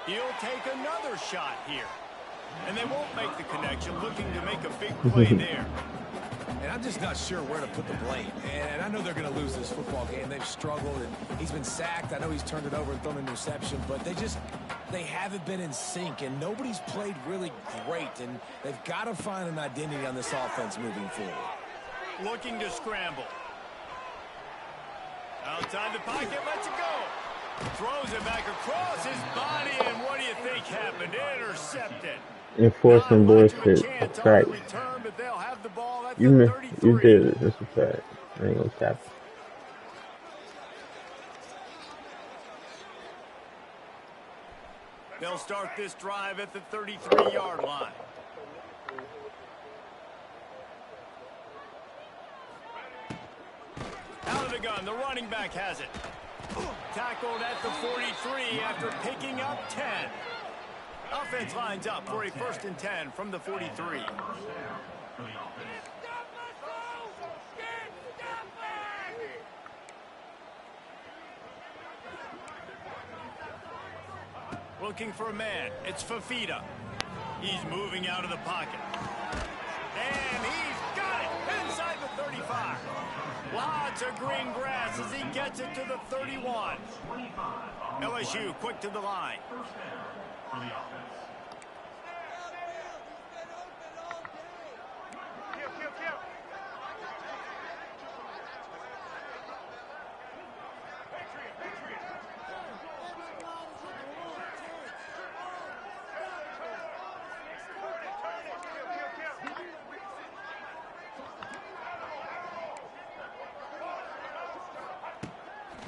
He'll take another shot here. And they won't make the connection, looking to make a big play there. And I'm just not sure where to put the blame. And I know they're going to lose this football game. They've struggled, and he's been sacked. I know he's turned it over and thrown an interception, but they haven't been in sync, and nobody's played really great. And they've got to find an identity on this offense moving forward. Looking to scramble. Outside the pocket, lets it go. Throws it back across his body, and what do you think happened? Intercepted. Enforcing bullshit. That's right. Return, but they'll have the ball at You the 33. did it. That's a fact. I ain't gonna cap it. They'll start this drive at the 33-yard line. Out of the gun, the running back has it. Tackled at the 43 after picking up 10. Offense lines up for a 1st and 10 from the 43. Looking for a man. It's Fafita. He's moving out of the pocket. And he's got it inside the 35. Lots of green grass as he gets it to the 31. LSU quick to the line.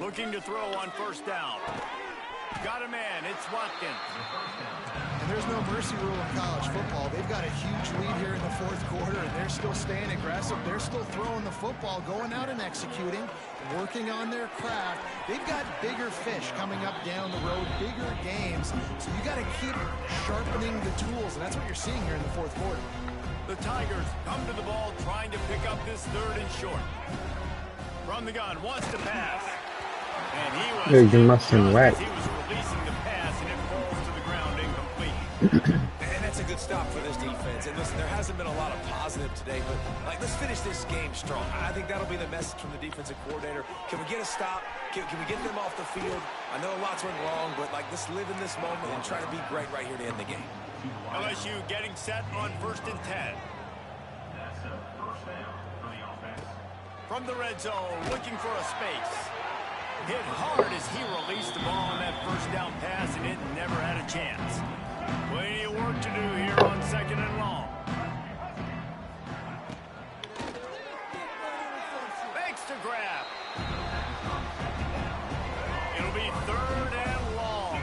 Looking to throw on first down. Got a man. It's Watkins. And there's no mercy rule in college football. They've got a huge lead here in the 4th quarter, and they're still staying aggressive. They're still throwing the football, going out and executing, working on their craft. They've got bigger fish coming up down the road, bigger games. So you got to keep sharpening the tools, and that's what you're seeing here in the 4th quarter. The Tigers come to the ball trying to pick up this 3rd and short. From the gun, wants to pass. And he was Hey, you must have whacked. he was releasing the pass, and it falls to the ground incomplete. And that's a good stop for this defense. And listen, there hasn't been a lot of positive today, but let's finish this game strong. I think that'll be the message from the defensive coordinator. Can we get a stop? Can we get them off the field? I know lots went wrong, but let's live in this moment and try to be great right here to end the game. LSU getting set on 1st and 10. From the red zone, looking for a space. Hit hard as he released the ball on that first down pass, and it never had a chance. Plenty of work to do here on 2nd and long. Thanks to grab. It'll be 3rd and long.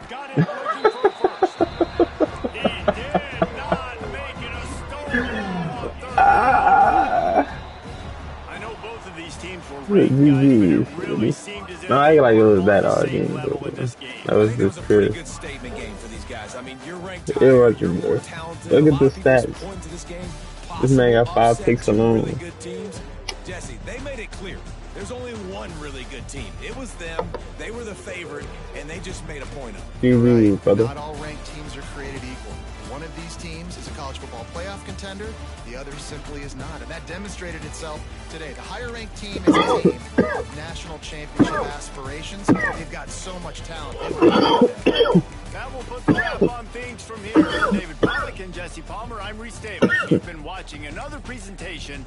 Got it looking for first. He did not make it a stone wall on 3rd down. I know both of these teams were ranked, guys, but it really seemed as if No, I ain't like it was that on the hard same game, level bro. with this game. That I was think it was just a pretty pure. good statement game for these guys. I mean, you're ranked It higher, wasn't, you're bro. more talented. Look A at lot the of people stats. point to this game. This man got Possible 5 upset, picks 2 really alone. good teams. Jesse, they made it clear. There's only one really good team. It was them. They were the favorite, and they just made a point of it. GG, brother. Not all ranked teams are created equal. One of these teams is a college football playoff contender. The other simply is not. And that demonstrated itself today. The higher ranked team is a team with national championship aspirations. They've got so much talent. They were That will put the wrap on things from here. For David Pollack and Jesse Palmer, I'm Reese Davis. You've been watching another presentation.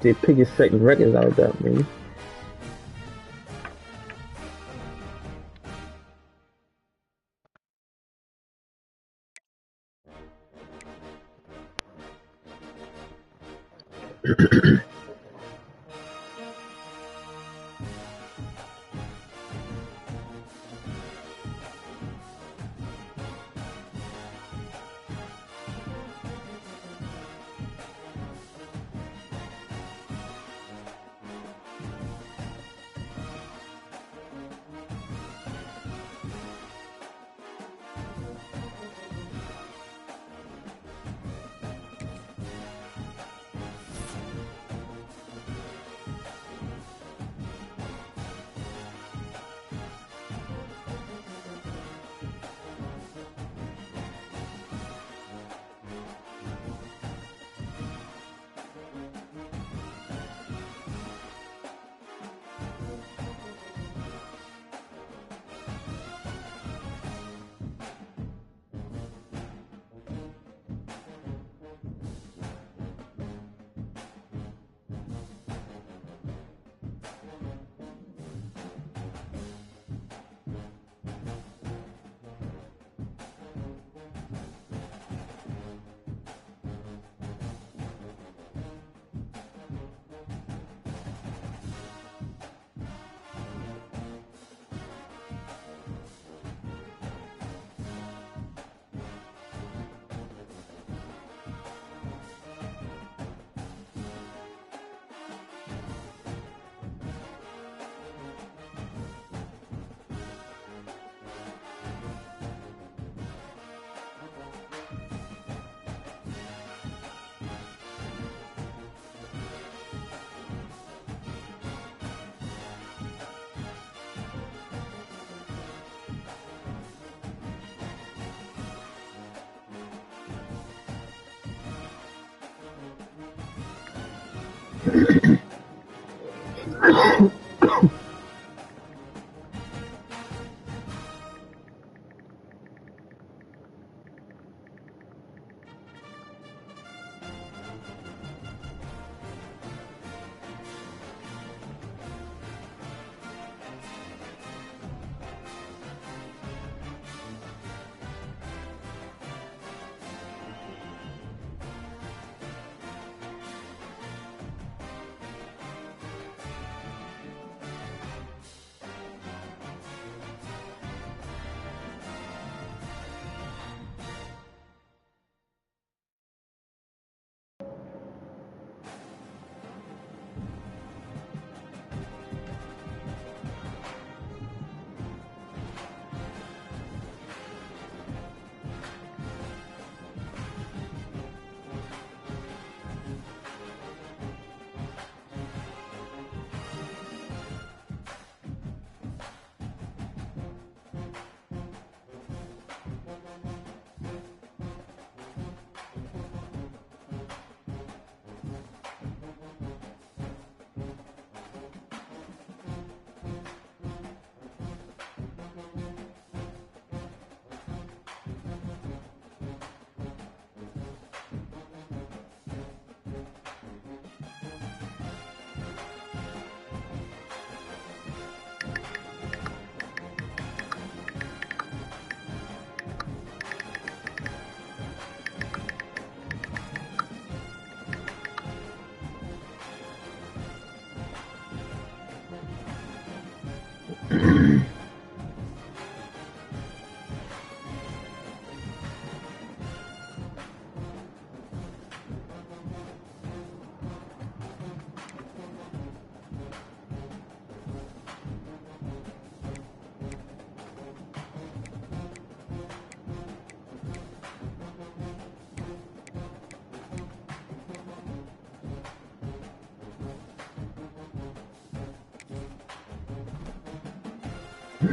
They pick his second records out of that, man. My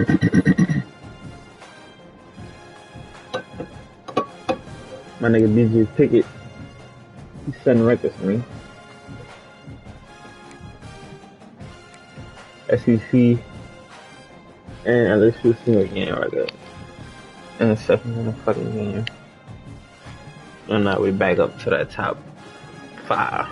nigga DJ Pickett, he's setting records for me. SEC and LSU single game right there. And the second in the fucking game. And now we back up to that top 5.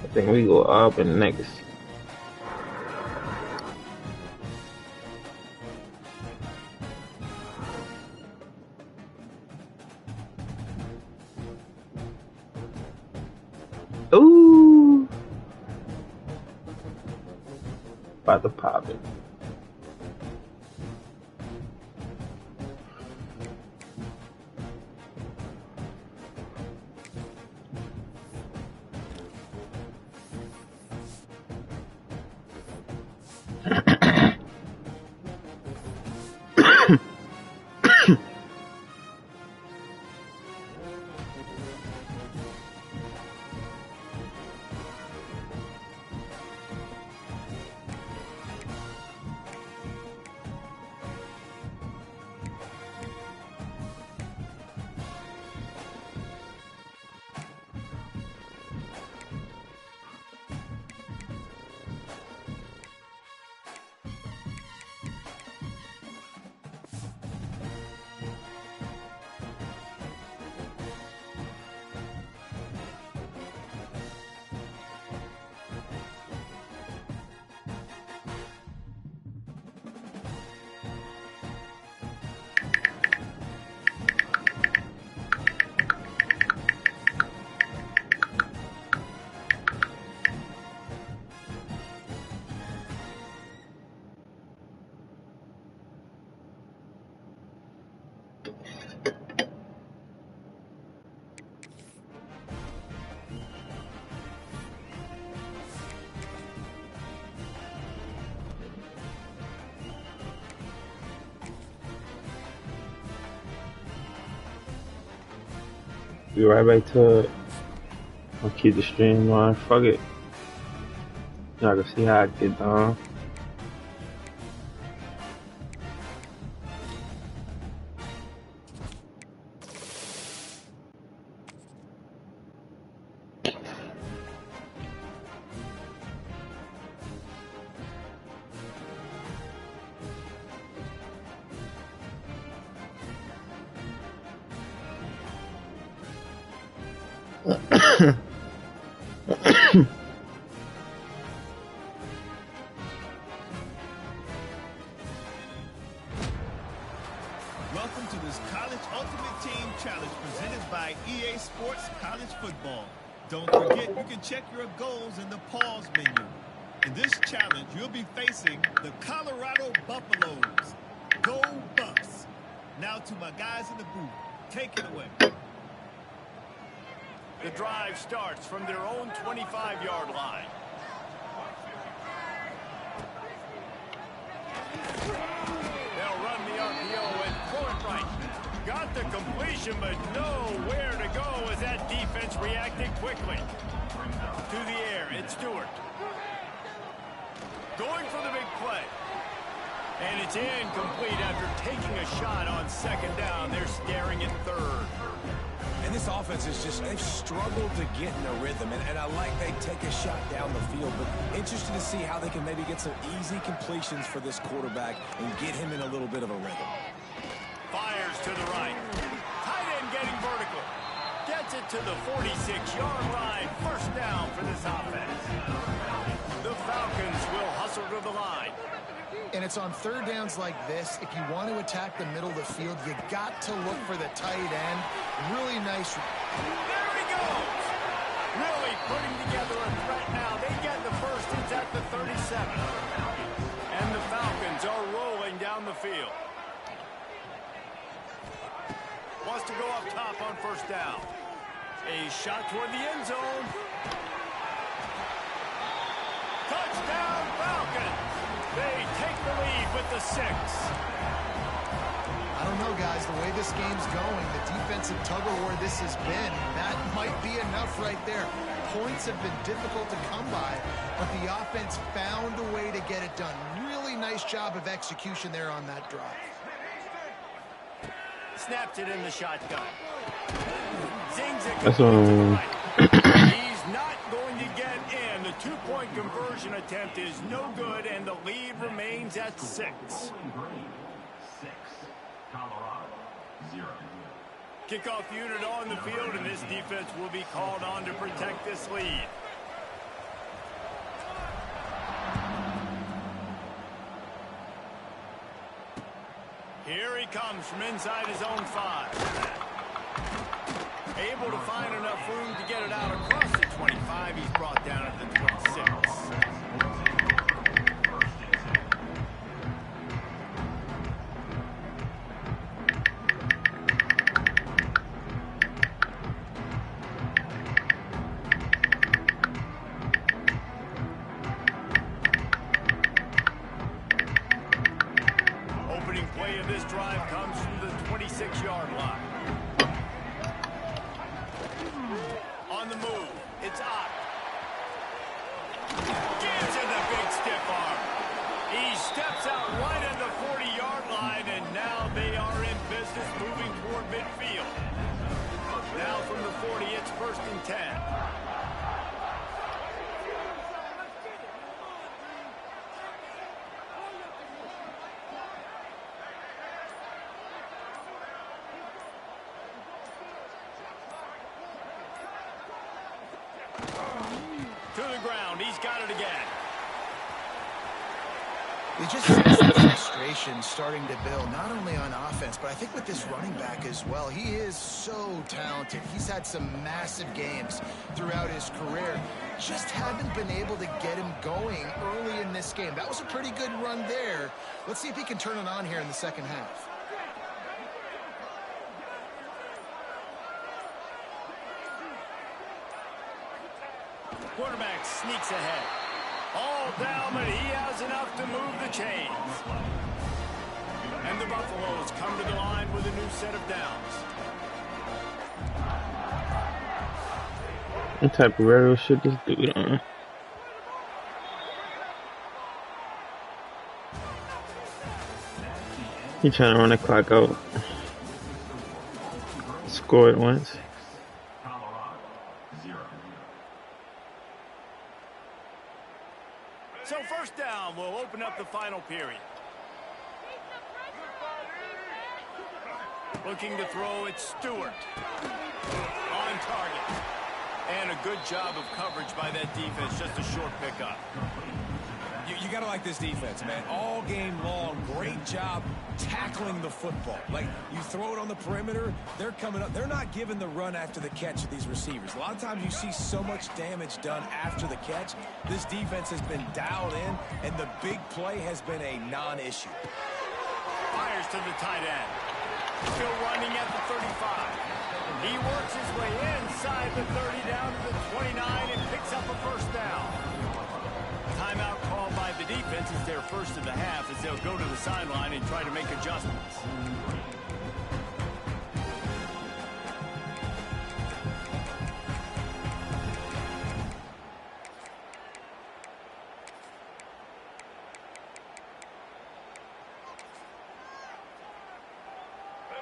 I think we go up and next. Ooh, about to pop it. Be right back to it. I'll keep the stream on. Fuck it. Y'all can see how I get down. Welcome to this College Ultimate Team Challenge presented by EA Sports College Football. Don't forget, you can check your goals in the pause menu. In this challenge, you'll be facing the Colorado Buffaloes. Go Buffs! Now to my guys in the booth. Take it away. The drive starts from their own 25-yard line. They'll run the RPO and throw it right. Got the completion, but nowhere to go as that defense reacted quickly. To the air, it's Stewart. Going for the big play. And it's incomplete after taking a shot on second down. They're staring at third. And this offense is just, they've struggled to get in a rhythm. And I like they take a shot down the field, but interested to see how they can maybe get some easy completions for this quarterback and get him in a little bit of a rhythm. Fires to the right. Tight end getting vertical. Gets it to the 46-yard line. First down for this offense. The Falcons will hustle to the line. And it's on third downs like this, if you want to attack the middle of the field, you got to look for the tight end. Really nice. There he goes. Really putting together a threat now. They get the first. It's at the 37. And the Falcons are rolling down the field. Wants to go up top on first down. A shot toward the end zone. Touchdown Falcons. They take the lead with the 6. I don't know, guys. The way this game's going, the defensive tug-of-war this has been, that might be enough right there. Points have been difficult to come by, but the offense found a way to get it done. Really nice job of execution there on that drive. Snapped it in the shotgun. Zings it. That's what He's not going to get in. The two-point conversion attempt is no good, and the lead remains at 6. Kickoff unit on the field, and this defense will be called on to protect this lead. Here he comes from inside his own 5. Able to find enough room to get it out across the 25. He's brought down at the 26. Opening play of this drive comes from the 26-yard line. On the move, it's up. Gives it the big stiff arm. He steps out right at the 40-yard line, and now they are in business moving toward midfield. Now from the 40, it's 1st and 10. To the ground. He's got it again. You just see some frustration starting to build, not only on offense, but I think with this running back as well. He is so talented. He's had some massive games throughout his career. Just haven't been able to get him going early in this game. That was a pretty good run there. Let's see if he can turn it on here in the second half. Quarterback sneaks ahead. All down, but he has enough to move the chains. And the Buffaloes come to the line with a new set of downs. What type of railroad shit this dude on? He trying to run the clock out. Score it once. So 1st down will open up the final period. Looking to throw, it's Stewart. On target. And a good job of coverage by that defense. Just a short pickup. You got to like this defense, man. All game long, great job tackling the football. Like, you throw it on the perimeter, they're coming up. They're not giving the run after the catch to these receivers. A lot of times you see so much damage done after the catch. This defense has been dialed in, and the big play has been a non-issue. Fires to the tight end. Still running at the 35. He works his way inside the 30 down to the 29 and picks up a 1st down. Timeout called by the defense is their first of the half as they'll go to the sideline and try to make adjustments.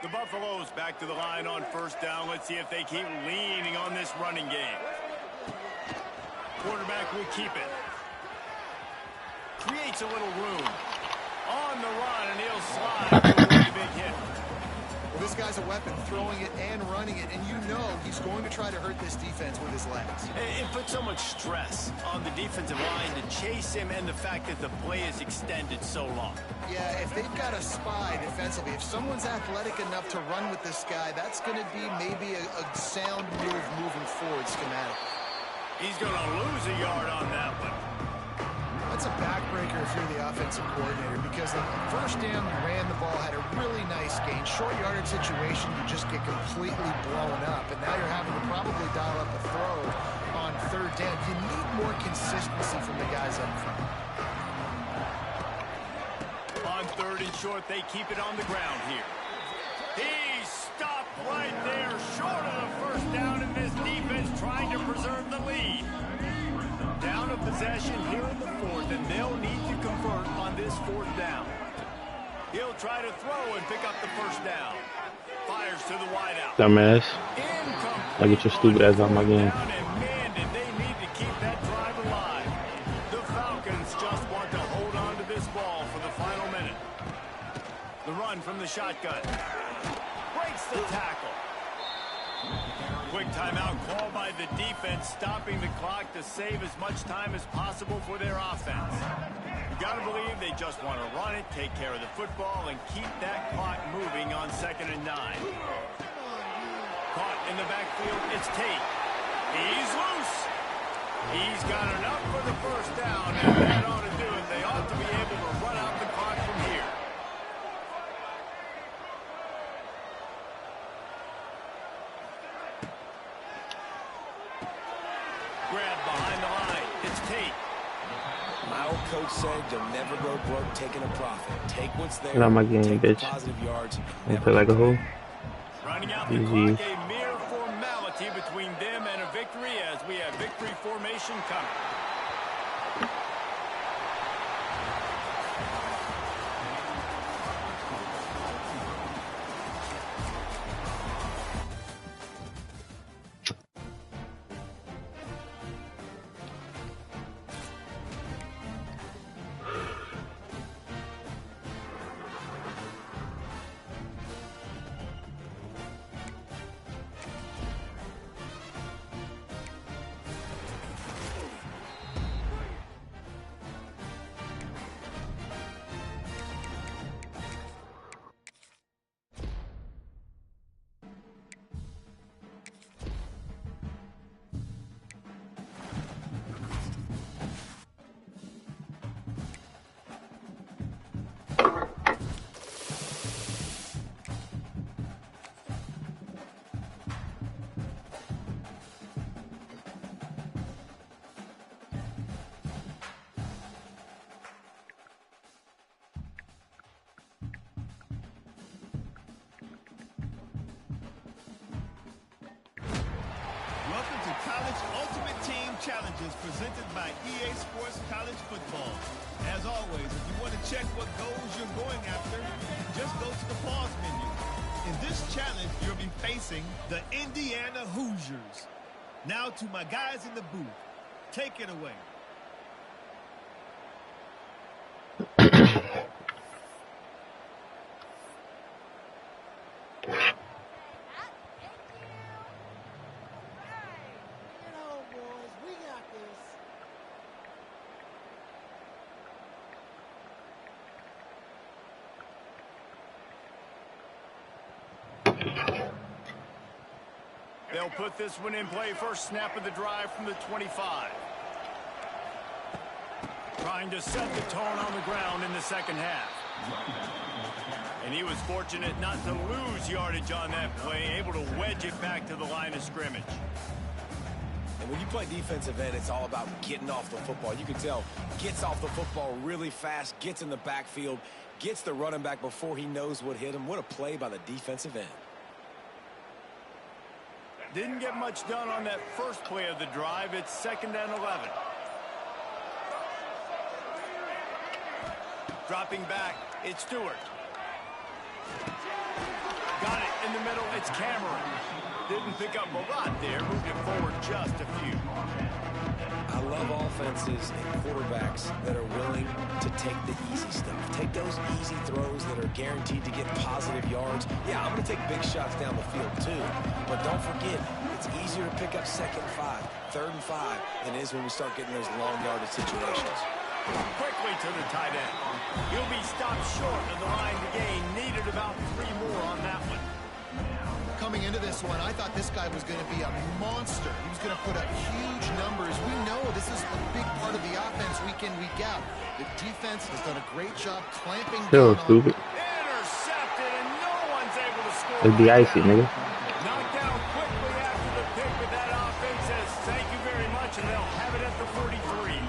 The Buffaloes back to the line on 1st down. Let's see if they keep leaning on this running game. Quarterback will keep it. Creates a little room. On the run, and he'll slide to avoid the big hit. Well, this guy's a weapon, throwing it and running it, and you know he's going to try to hurt this defense with his legs. It puts so much stress on the defensive line to chase him and the fact that the play is extended so long. Yeah, if they've got a spy defensively, if someone's athletic enough to run with this guy, that's going to be maybe a sound move moving forward schematically. He's going to lose a yard on that one. That's a backbreaker if you're the offensive coordinator, because the 1st down, you ran the ball, had a really nice gain. Short yardage situation, you just get completely blown up, and now you're having to probably dial up a throw on 3rd down. You need more consistency from the guys up front. On 3rd and short, they keep it on the ground here. He stopped right there, short of the first down, and this defense trying to preserve the lead. Down a possession here in the fourth, and they'll need to convert on this fourth down. He'll try to throw and pick up the first down. Fires to the wideout. Dumbass. Incomplete. I get your stupid ass out of my game. And man, did they need to keep that drive alive. The Falcons just want to hold on to this ball for the final minute. The run from the shotgun. Breaks the tackle. Quick timeout call by the defense, stopping the clock to save as much time as possible for their offense. You gotta believe they just want to run it, take care of the football, and keep that clock moving on 2nd and 9. Caught in the backfield, it's Tate. He's loose. He's got enough for the first down, and that ought to do it. They ought to be able to run out the clock from here. Grab behind the line. It's Tate. My old coach said you'll never go broke taking a profit. Take what's there. Get out my game, take bitch. positive yards. Don't play like a hoe. Running out the clock, a mere formality between them and a victory as we have victory formation coming. Welcome to College Ultimate Team Challenges presented by EA Sports College Football. As always, if you want to check what goals you're going after, just go to the pause menu. In this challenge, you'll be facing the Indiana Hoosiers. Now to my guys in the booth. Take it away. They'll put this one in play. First snap of the drive from the 25. Trying to set the tone on the ground in the second half. And he was fortunate not to lose yardage on that play, able to wedge it back to the line of scrimmage. And when you play defensive end, it's all about getting off the football. You can tell, gets off the football really fast, gets in the backfield, gets the running back before he knows what hit him. What a play by the defensive end. Didn't get much done on that first play of the drive. It's 2nd and 11. Dropping back, it's Stewart. Got it in the middle, it's Cameron. Didn't pick up a lot there, moved it forward just a few. I love offenses and quarterbacks that are willing to take the easy stuff. Take those easy throws that are guaranteed to get positive yards. Yeah, I'm going to take big shots down the field too. But don't forget, it's easier to pick up 2nd and 5, 3rd and 5 than it is when we start getting those long yardage situations. Quickly to the tight end. He'll be stopped short of the line to gain. Needed about 3 more on that one. Coming into this one, I thought this guy was going to be a monster. He was going to put up huge numbers. We know this is a big part of the offense week in, week out. The defense has done a great job clamping down on stupid. Intercepted, and no one's able to score. It'd be icy, nigga. Knocked down quickly after the pick, but that offense says thank you very much, and they'll have it at the 43.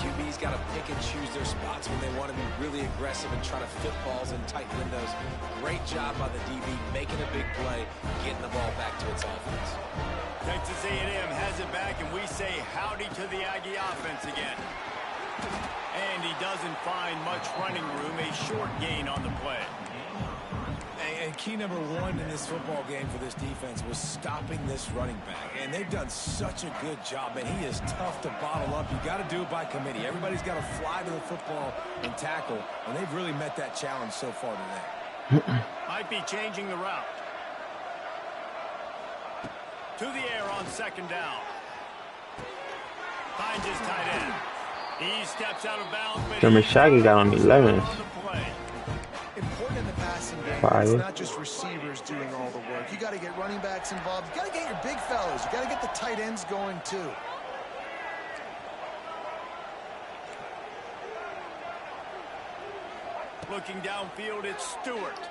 QB's got to pick and choose their spots when they want to be really aggressive and try to fit balls in tight windows. Great job by the DB making a big play, getting the ball back to its offense. Texas A&M has it back, and we say howdy to the Aggie offense again. And he doesn't find much running room, a short gain on the play. And key number one in this football game for this defense was stopping this running back. And they've done such a good job, man. He is tough to bottle up. You got to do it by committee. Everybody's got to fly to the football and tackle, and they've really met that challenge so far today. Might be changing the route. To the air on second down. Finds his tight end. He steps out of bounds. Jimmy Shaggy got on 11. Important in the passing game. Fire. It's not just receivers doing all the work. You got to get running backs involved. You got to get your big fellas. You got to get the tight ends going too. Looking downfield, it's Stewart.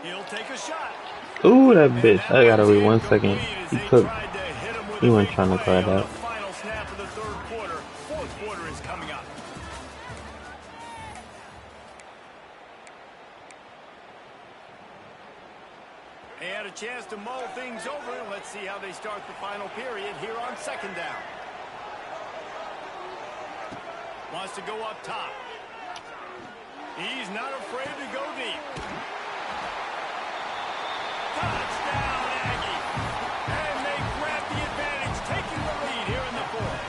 He'll take a shot. Ooh, that bitch. I gotta wait 1 second. He cooked. He wasn't trying to call that. Final snap of the third quarter. Fourth quarter is coming up. They had a chance to mull things over. Let's see how they start the final period here on second down. Wants to go up top. He's not afraid to go deep. Touchdown, Aggie. And they grab the advantage, taking the lead here in the fourth.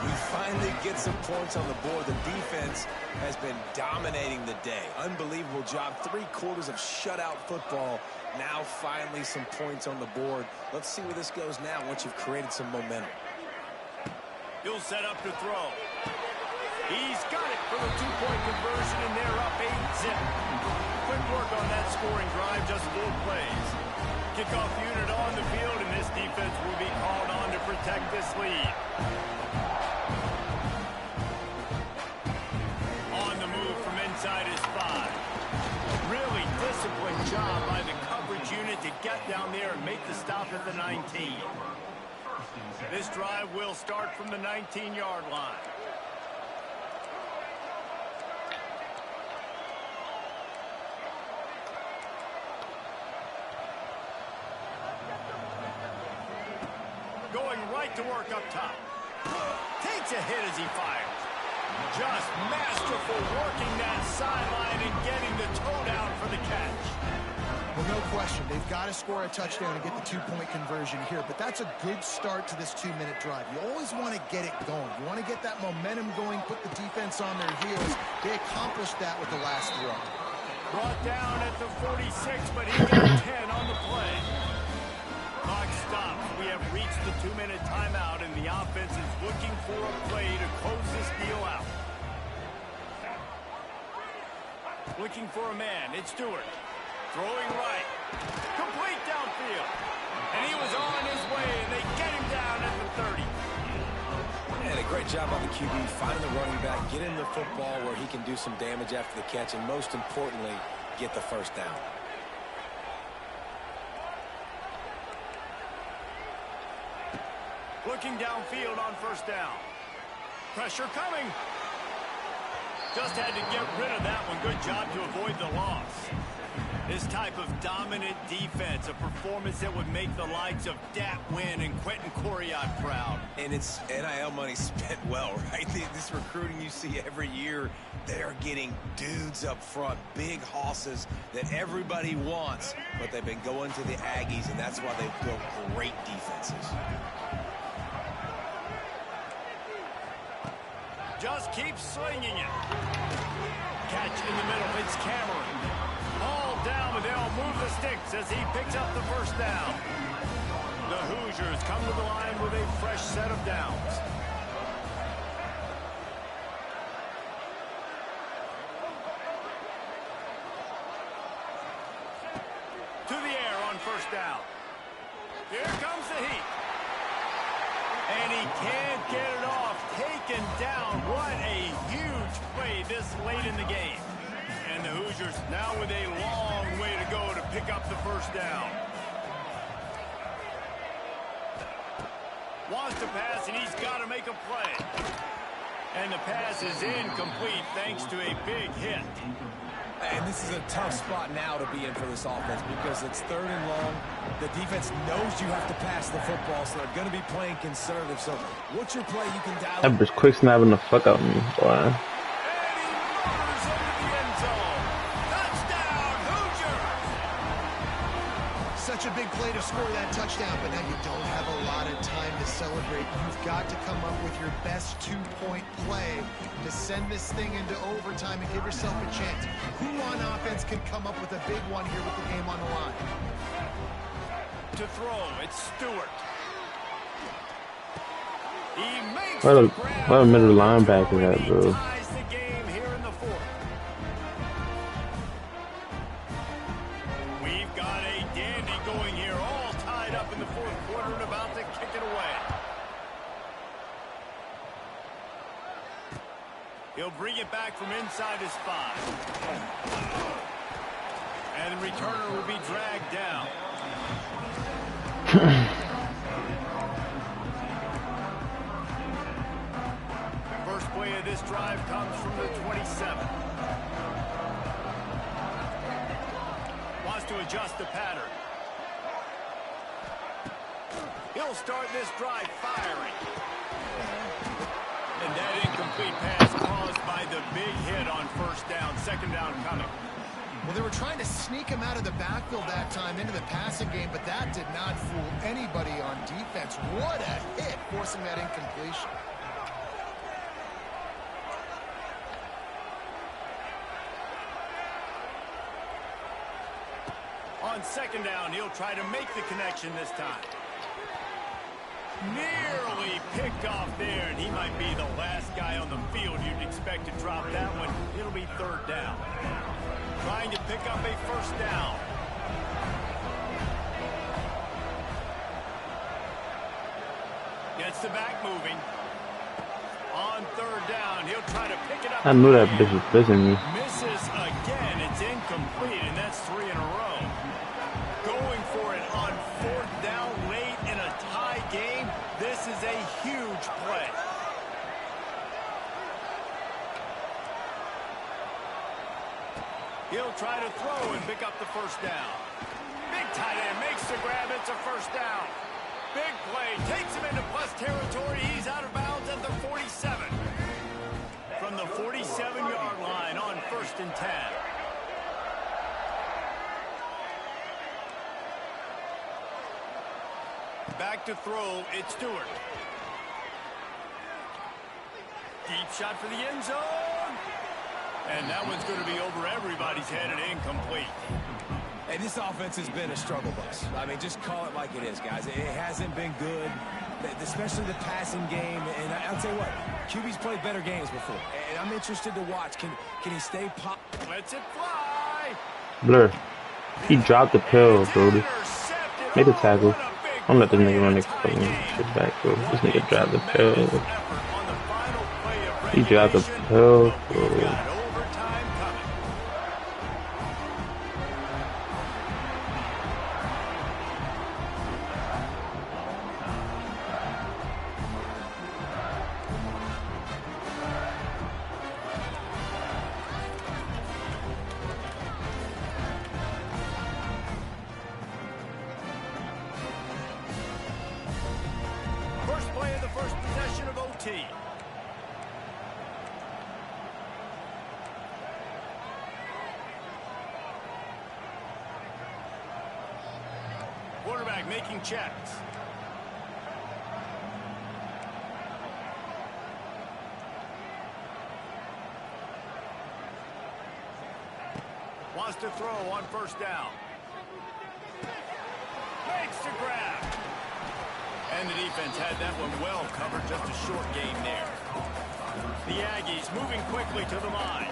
We finally get some points on the board. The defense has been dominating the day. Unbelievable job. 3 quarters of shutout football. Now finally some points on the board. Let's see where this goes now once you've created some momentum. He'll set up to throw. He's got it for the 2-point conversion, and they're up 8-zip. Quick work on that scoring drive, just 4 plays. Kickoff unit on the field, and this defense will be called on to protect this lead. On the move from inside his 5. Really disciplined job by the coverage unit to get down there and make the stop at the 19. This drive will start from the 19-yard line. Going right to work up top. Takes a hit as he fires. Just masterful working that sideline and getting the toe down for the catch. Well, no question. They've got to score a touchdown and get the 2-point conversion here. But that's a good start to this 2-minute drive. You always want to get it going. You want to get that momentum going, put the defense on their heels. They accomplished that with the last throw. Brought down at the 46, but he got 10 on the play. Clock stops. We have reached the 2-minute timeout, and the offense is looking for a play to close this deal out. Looking for a man. It's Stewart. Throwing right. Complete downfield. And he was on his way, and they get him down at the 30. And a great job by the QB finding the running back, get him the football where he can do some damage after the catch, and most importantly, get the first down. Looking downfield on first down. Pressure coming. Just had to get rid of that one. Good job to avoid the loss. This type of dominant defense, a performance that would make the likes of Dat Wynn and Quentin Coriat proud. And it's NIL money spent well, right? This recruiting you see every year, they're getting dudes up front, big hosses that everybody wants, but they've been going to the Aggies, and that's why they've built great defenses. Just keeps slinging it. Catch in the middle. It's Cameron. All down, but they'll move the sticks as he picks up the first down. The Hoosiers come to the line with a fresh set of downs. To the air on first down. Here comes the heat. And he can't get it off. Taken down. What a huge play this late in the game. And the Hoosiers now with a long way to go to pick up the first down. Wants to pass, and he's got to make a play. And the pass is incomplete thanks to a big hit. And this is a tough spot now to be in for this offense because it's 3rd and long. The defense knows you have to pass the football, so they're going to be playing conservative. So what's your play you can dial? That bitch quick snapping the fuck out of me, boy. Such a big play to score that touchdown, but now you don't have a lot of time to celebrate. You've got to come up with your best 2-point play to send this thing into overtime and give yourself a chance. Who on offense can come up with a big one here with the game on the line? To throw, it's Stewart. He makes what a middle linebacker that, bro. ties the game here in the 4th. We've got a dandy going here, all tied up in the 4th quarter and about to kick it away. He'll bring it back from inside his 5. And the returner will be dragged down. First play of this drive comes from the 27. Wants to adjust the pattern. He'll start this drive firing. And that incomplete pass caused by the big hit on 1st down. 2nd down coming. Well, they were trying to sneak him out of the backfield that time into the passing game, but that did not fool anybody on defense. What a hit, forcing that incompletion. On 2nd down, he'll try to make the connection this time. Nearly picked off there, and he might be the last guy on the field you'd expect to drop that one. It'll be 3rd down. Trying to pick up a 1st down. Gets the back moving. On 3rd down, he'll try to pick it up. I knew that bitch was blitzing me. Misses again. It's incomplete, and that's 3 in a row. Going for it on 4th down late in a tie game. This is a huge play. He'll try to throw and pick up the 1st down. Big tight end makes the grab. It's a 1st down. Big play. Takes him into plus territory. He's out of bounds at the 47. From the 47-yard line on 1st and 10. Back to throw. It's Stewart. Deep shot for the end zone. And that one's going to be over everybody's head and incomplete. And this offense has been a struggle bus. I mean, just call it like it is, guys. It hasn't been good, especially the passing game. And I'll tell you what, QB's played better games before. And I'm interested to watch. Can he stay pop? Lets it fly. Blur. He dropped the pill, bro. Make a tackle. Don't let this nigga run the fucking shit back, bro. This nigga dropped the pill. He dropped the pill, bro. First play of the first possession of OT. Quarterback making checks. Wants to throw on 1st down. Makes the grab. And the defense had that one well covered. Just a short game there. The Aggies moving quickly to the line.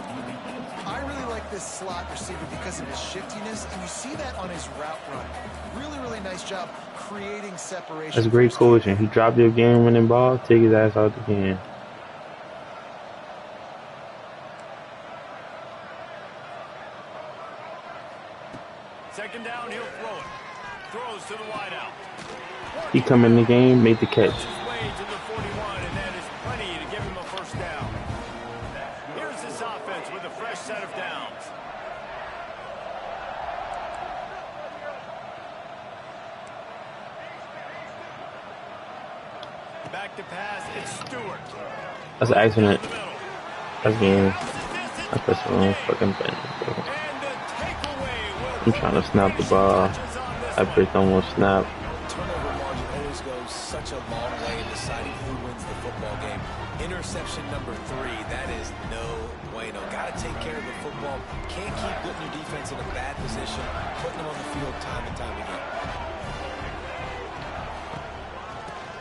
I really like this slot receiver because of his shiftiness, and you see that on his route run. Really, really nice job creating separation. That's great coaching. He dropped your game-winning ball, take his ass out the game. Second down, he'll throw it. Throws to the wideout. He come in the game, made the catch. first down. Here's this offense with a fresh set of downs. Back to pass, it's Stewart. That's an accident. That's game. I pressed the wrong fucking button, bro. I'm trying to snap the ball. I pressed almost snap. Turnover margin always goes such a long way in deciding who wins the football game. Interception number 3, that is no bueno. Got to take care of the football. Can't keep putting your defense in a bad position, putting them on the field time and time again.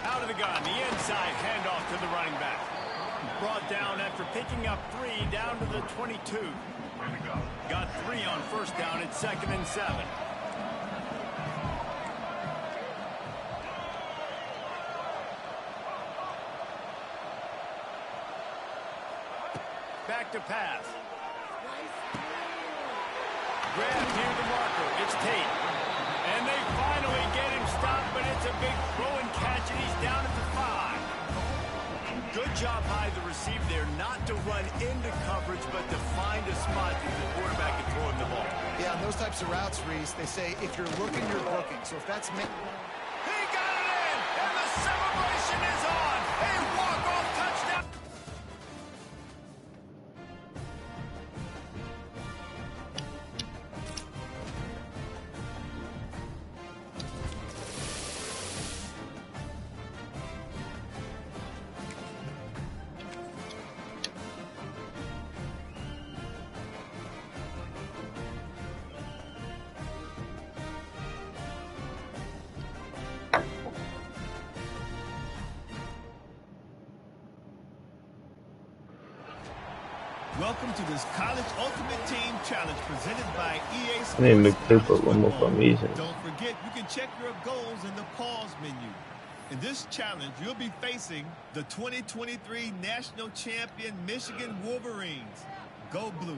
Out of the gun, the inside handoff to the running back. Brought down after picking up 3 down to the 22. Got 3 on first down at 2nd and 7. Back to pass. Grab near the marker. It's Tate. And they finally get him stopped, but it's a big throw and catch, and he's down at the 5. Good job by the receiver there, not to run into coverage, but to find a spot that the quarterback can throw him the ball. Yeah, on those types of routes, Reese, they say if you're looking, you're booking. So if that's me... He got it in, and the celebration is on. A walk-off touchdown. Welcome to this College Ultimate Team Challenge presented by EA Sports. I need to clip College up one more Football. formation. Don't forget, you can check your goals in the pause menu. In this challenge, you'll be facing the 2023 National Champion Michigan Wolverines. Go Blue.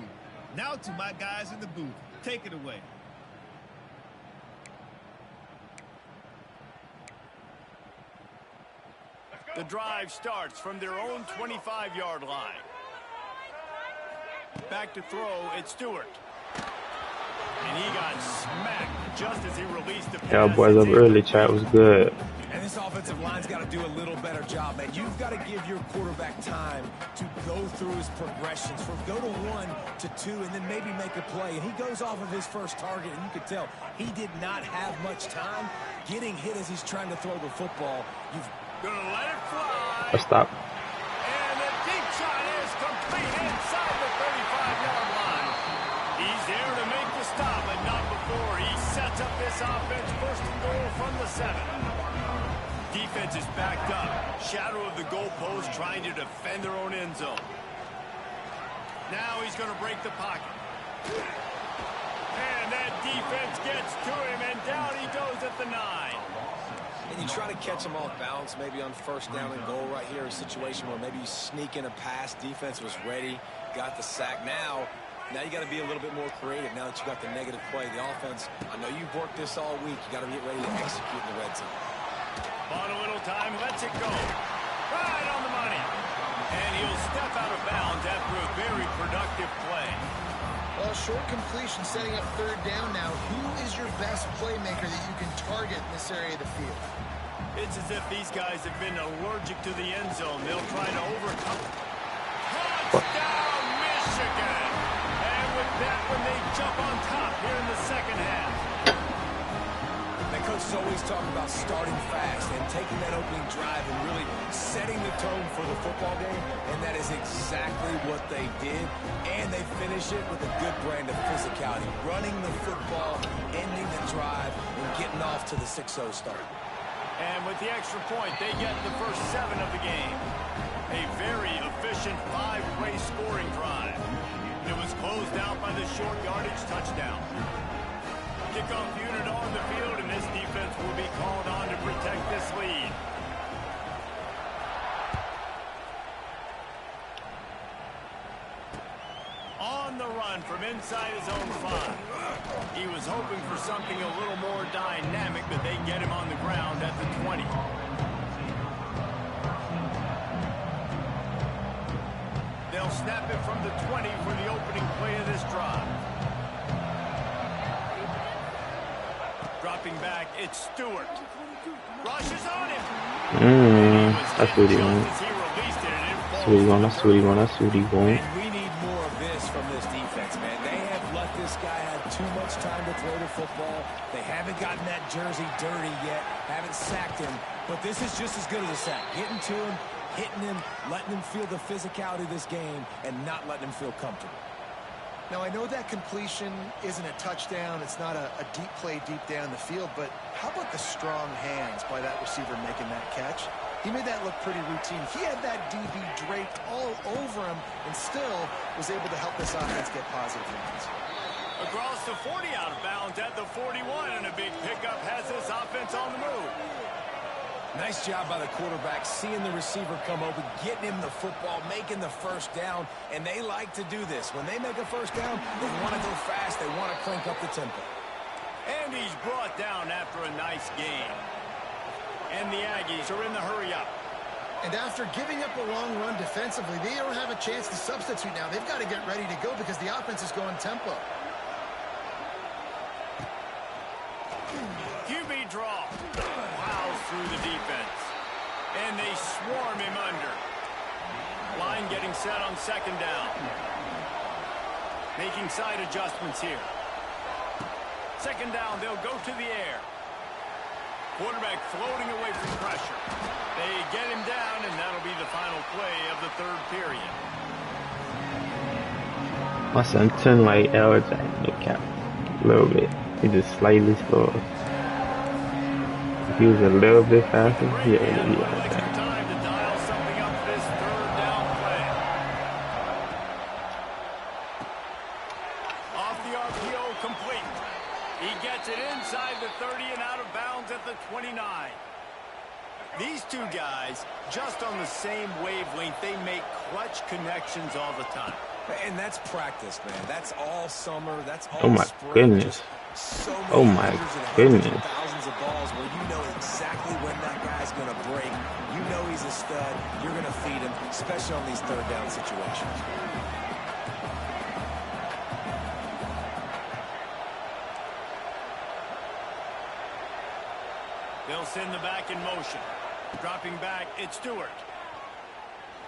Now to my guys in the booth. Take it away. The drive starts from their own 25-yard line. Back to throw, it's Stewart. And he got smacked just as he released the pass. Cowboys up early, chat was good. And this offensive line's got to do a little better job, man. You've got to give your quarterback time to go through his progressions from go to 1 to 2 and then maybe make a play. And he goes off of his first target, and you could tell he did not have much time getting hit as he's trying to throw the football. You've Gonna let it fly. I stopped. And the deep shot is complete inside the 35-yard line. He's there to make the stop, but not before. He sets up this offense first and goal from the 7. Defense is backed up. Shadow of the goalpost trying to defend their own end zone. Now he's going to break the pocket. And that defense gets to him, and down he goes at the 9. And you try to catch him off balance, maybe on first down and goal right here, a situation where maybe you sneak in a pass. Defense was ready, got the sack. Now you got to be a little bit more creative now that you got the negative play. The offense, I know you've worked this all week. You got to get ready to execute in the red zone. Bought a little time, lets it go. Right on the money. And he'll step out of bounds after a very productive play. Well, short completion setting up 3rd down now. Who is your best playmaker that you can target in this area of the field? It's as if these guys have been allergic to the end zone. They'll try to overcome. Touchdown, Michigan! And with that one, they jump on top here in the second half. And Coach is always talking about starting fast and taking that opening drive and really setting the tone for the football game, and that is exactly what they did, and they finish it with a good brand of physicality, running the football, ending the drive, and getting off to the 6-0 start. And with the extra point, they get the first 7 of the game. A very efficient 5-play scoring drive. It was closed out by the short yardage touchdown. Kickoff unit on the field, and this defense will be called on to protect this lead. On the run from inside his own 5. He was hoping for something a little more dynamic, but they get him on the ground at the 20. They'll snap it from the 20 for the opening play of this drive. Dropping back, it's Stewart. Rushes on him. That's what he wants. That's what he wants. That's what he wants. That's what he wants. And we need more of this from this defense, man. They have let this guy have too much time to throw the football. They haven't gotten that jersey dirty yet, haven't sacked him. But this is just as good as a sack. Getting to him, hitting him, letting him feel the physicality of this game, and not letting him feel comfortable. Now, I know that completion isn't a touchdown. It's not a deep play deep down the field, but how about the strong hands by that receiver making that catch? He made that look pretty routine. He had that DB draped all over him and still was able to help this offense get positive yards. Across the 40, out of bounds at the 41, and a big pickup has this offense on the move. Nice job by the quarterback, seeing the receiver come open, getting him the football, making the first down, and they like to do this. When they make a first down, they want to go fast, they want to crank up the tempo. And he's brought down after a nice game. And the Aggies are in the hurry-up. And after giving up a long run defensively, they don't have a chance to substitute now. They've got to get ready to go because the offense is going tempo. QB draw. Plows through the defense. And they swarm him under. Line getting set on second down. Making side adjustments here. Second down, they'll go to the air. Quarterback floating away from pressure. They get him down, and that'll be the final play of the third period. My son turned like LJ, no cap, a little bit. He just slightly slower. If he was a little bit faster, yeah, like that. Time to dial something up this third down play. Off the RPO, complete. He gets it inside the 30 and out of bounds at the 29. These two guys, just on the same wavelength, they make clutch connections all the time. And that's practice, man. That's all summer. That's all Oh my spring. goodness. So many Oh my hundreds and goodness. hundreds of thousands of balls where you know exactly when that guy's going to break. You know he's a stud. You're going to feed him, especially on these third down situations. They'll send the back in motion. Dropping back, it's Stewart.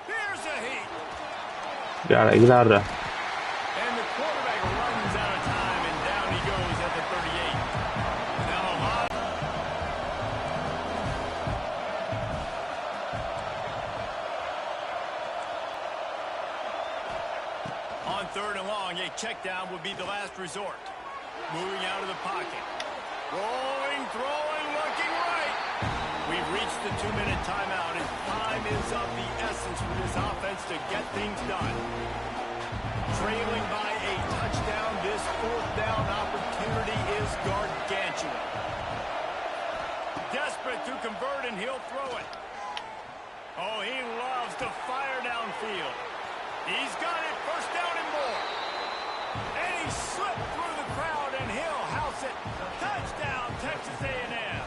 Here's a heat. Get out of there. And the quarterback runs out of time, and down he goes at the 38. Now on third and long, a check down would be the last resort. Moving out of the pocket. Rolling, throwing, looking right. We've reached the 2-minute timeout, and time is of the essence for this offense to get things done. Trailing by a touchdown, this fourth down opportunity is gargantuan. Desperate to convert, and he'll throw it. Oh, he loves to fire downfield. He's got it, first down and more. And he slipped through the crowd, and he'll house it. Touchdown, Texas A&M.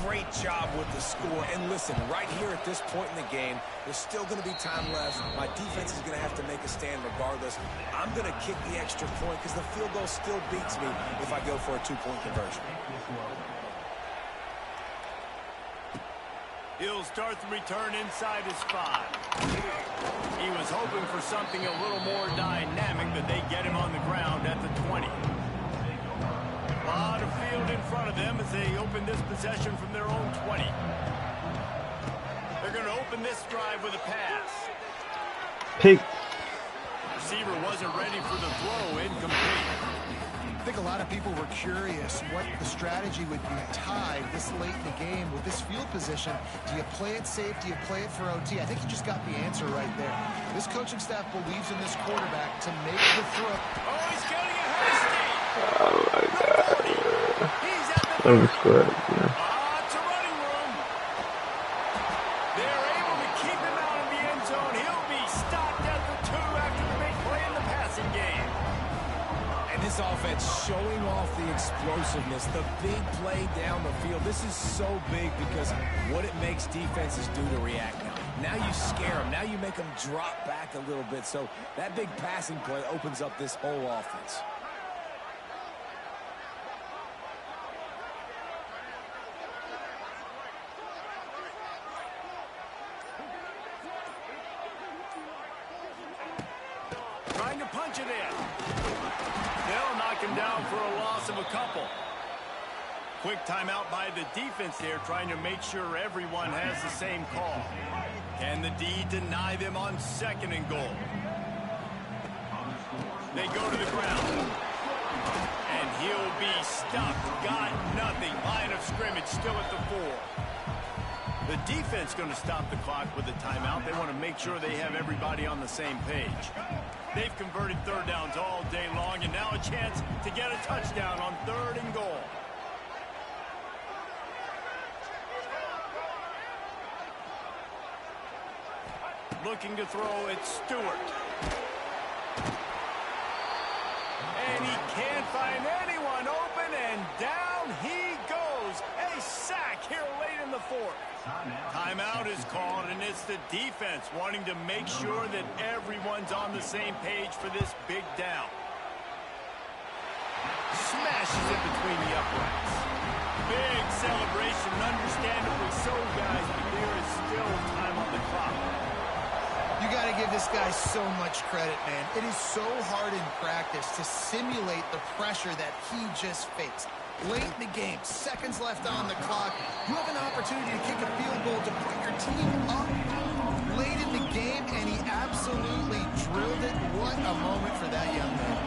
Great job with the score. And listen, right here at this point in the game, there's still going to be time left. My defense is going to have to make a stand regardless. I'm going to kick the extra point because the field goal still beats me if I go for a 2-point conversion. He'll start the return inside his 5. He was hoping for something a little more dynamic, but they get him on the ground at the 20. A lot of field in front of them as they open this possession from their own 20. They're going to open this drive with a pass. Pick. Receiver wasn't ready for the throw, incomplete. I think a lot of people were curious what the strategy would be tied this late in the game with this field position. Do you play it safe? Do you play it for OT? I think you just got the answer right there. This coaching staff believes in this quarterback to make the throw. Oh, he's getting a hasty. Oh my god. He's at the I'm scared. Yeah. It's a running room. They're able to keep him out of the end zone. He'll be stopped at the 2 after the big play in the passing game. And this offense showing off the explosiveness, the big play down the field. This is so big because what it makes defenses do to react now. Now you scare them. Now you make them drop back a little bit. So that big passing play opens up this whole offense. Trying to punch it in. They'll knock him down for a loss of a couple. Quick timeout by the defense there, trying to make sure everyone has the same call. Can the D deny them on 2nd and goal? They go to the ground. And he'll be stuffed. Got nothing. Line of scrimmage still at the 4. The defense going to stop the clock with a timeout. They want to make sure they have everybody on the same page. They've converted 3rd downs all day long, and now a chance to get a touchdown on 3rd and goal. Looking to throw it, Stewart. And he can't find anyone open, and down he goes. A sack here late in the 4th. Timeout is called, and it's the defense wanting to make sure that everyone's on the same page for this big down. Smashes it between the uprights. Big celebration, understandably so, guys, but there is still time on the clock. You got to give this guy so much credit, man. It is so hard in practice to simulate the pressure that he just faced. Late in the game, seconds left on the clock, you have an opportunity to kick a field goal to put your team up late in the game, and he absolutely drilled it. What a moment for that young man.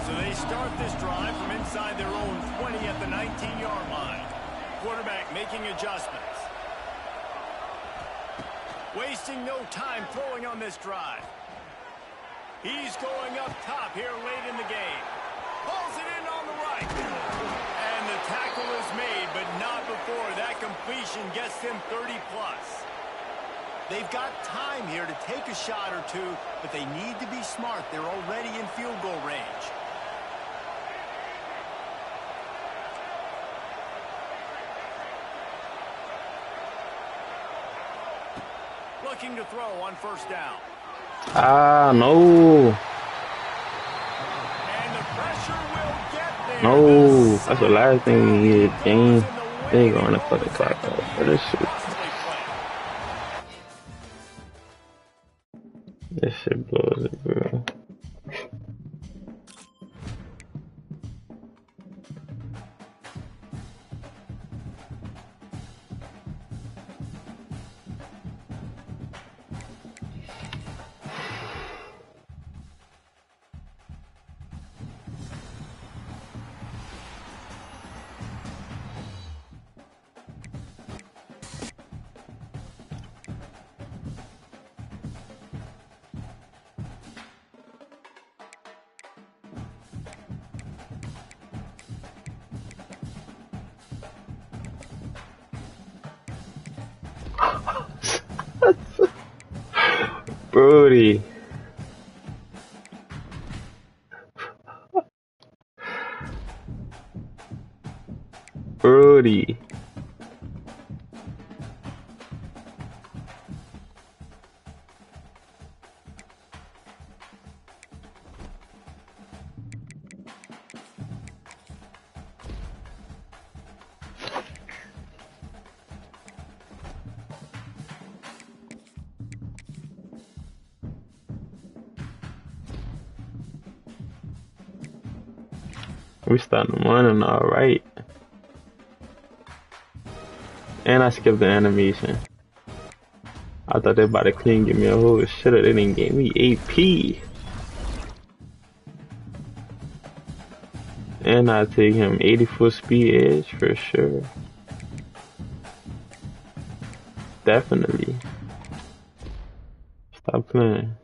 So they start this drive from inside their own 20 at the 19-yard line. Quarterback making adjustments. Wasting no time throwing on this drive. He's going up top here late in the game. Pulls it in on the right. And the tackle is made, but not before that completion gets them 30+. They've got time here to take a shot or two, but they need to be smart. They're already in field goal range. Looking to throw on 1st down. No. And the pressure will get there. No. That's the last thing we needed, James. They ain't going to put the clock out for this shit. This shit blows it, bro. Brody. Brody. We starting running all right. And I skipped the animation. I thought they about to clean give me a whole shit. They didn't give me AP. And I take him 80-foot speed edge for sure. Definitely. Stop playing.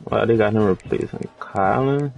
Well, they got him replacing Colin.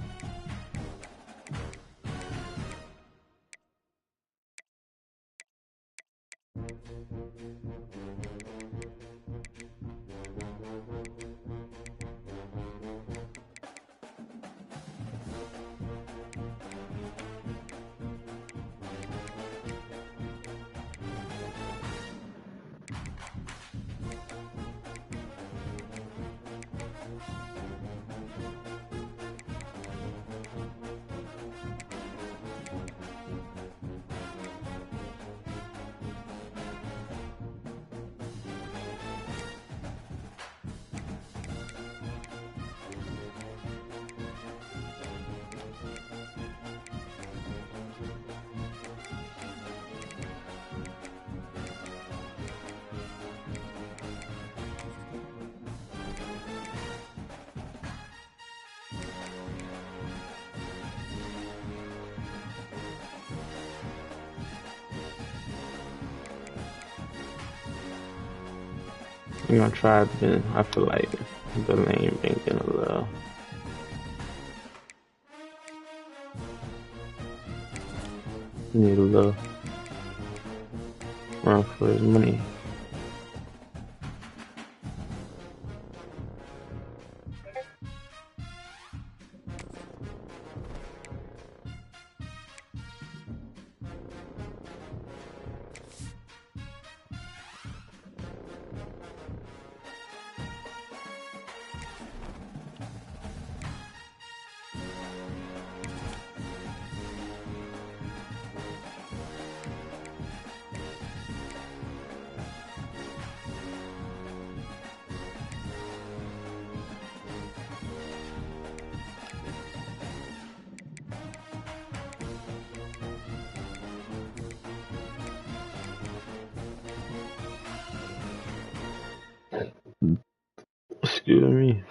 I'm gonna try Ben. I feel like the lane been getting a little. Need a little run for his money. Excuse me.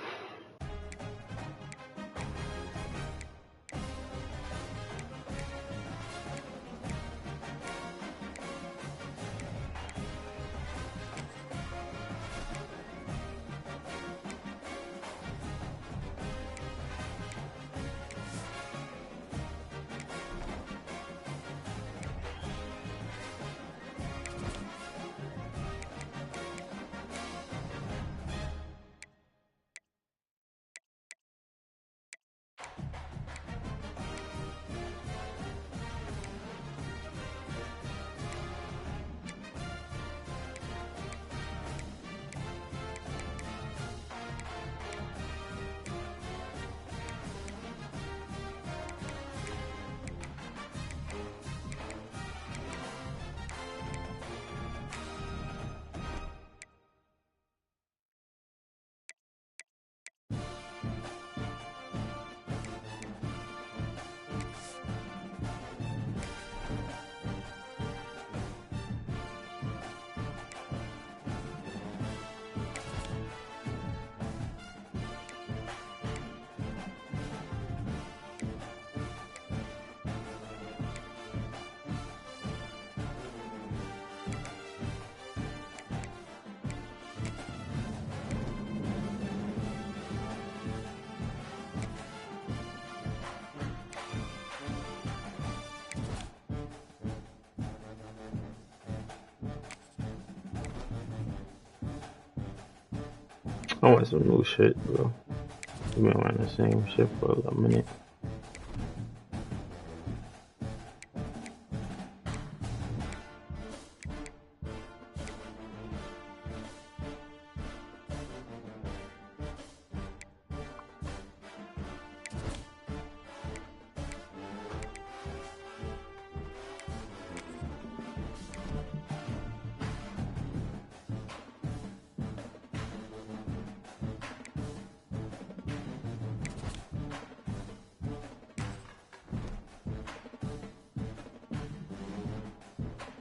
I want some new shit, bro. We've been running the same shit for a minute.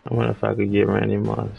I wonder if I could get Randy Moss.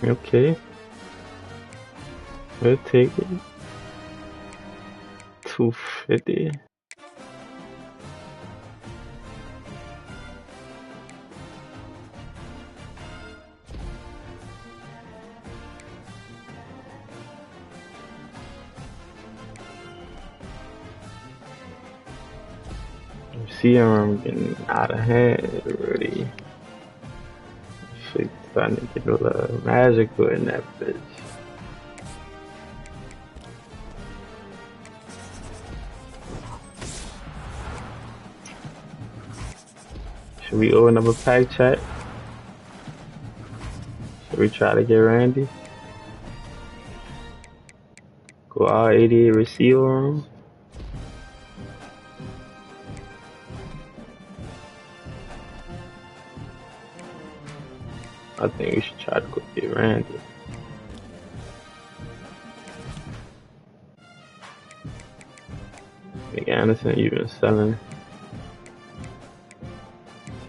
Okay, we'll take it. 250. See, I'm getting out of hand already. Shit, starting to get a little magical in that bitch. Should we open up a pack chat? Should we try to get Randy? Go all 88 receiver on him? I think we should try to go get Randy. Nick Anderson, you've been selling.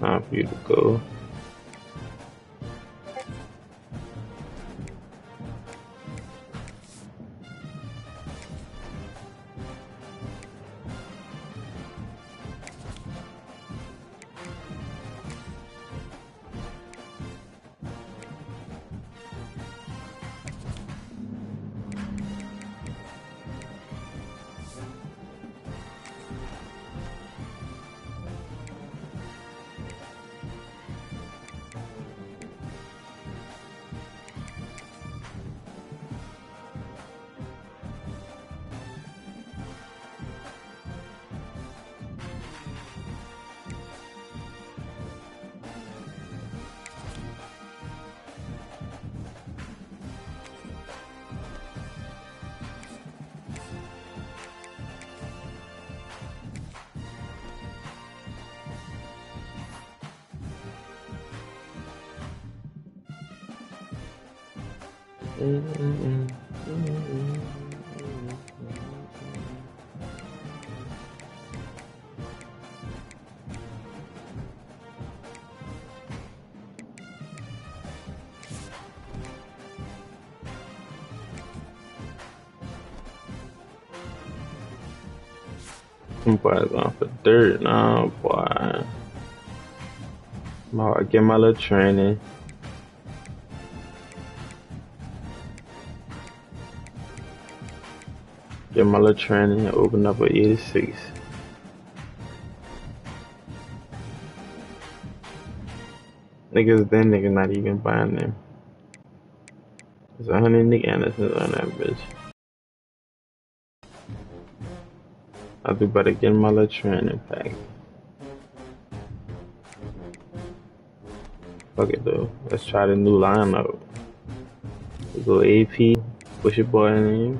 Time for you to go. Them boys going for dirt now, boy. I'm about to get my little training. Get my little training and open up at 86. Niggas then niggas not even buying them. There's 100 Nick Andersons on that bitch. I'll be better getting my little training pack. Fuck it though. Let's try the new lineup. We go AP, push your boy in.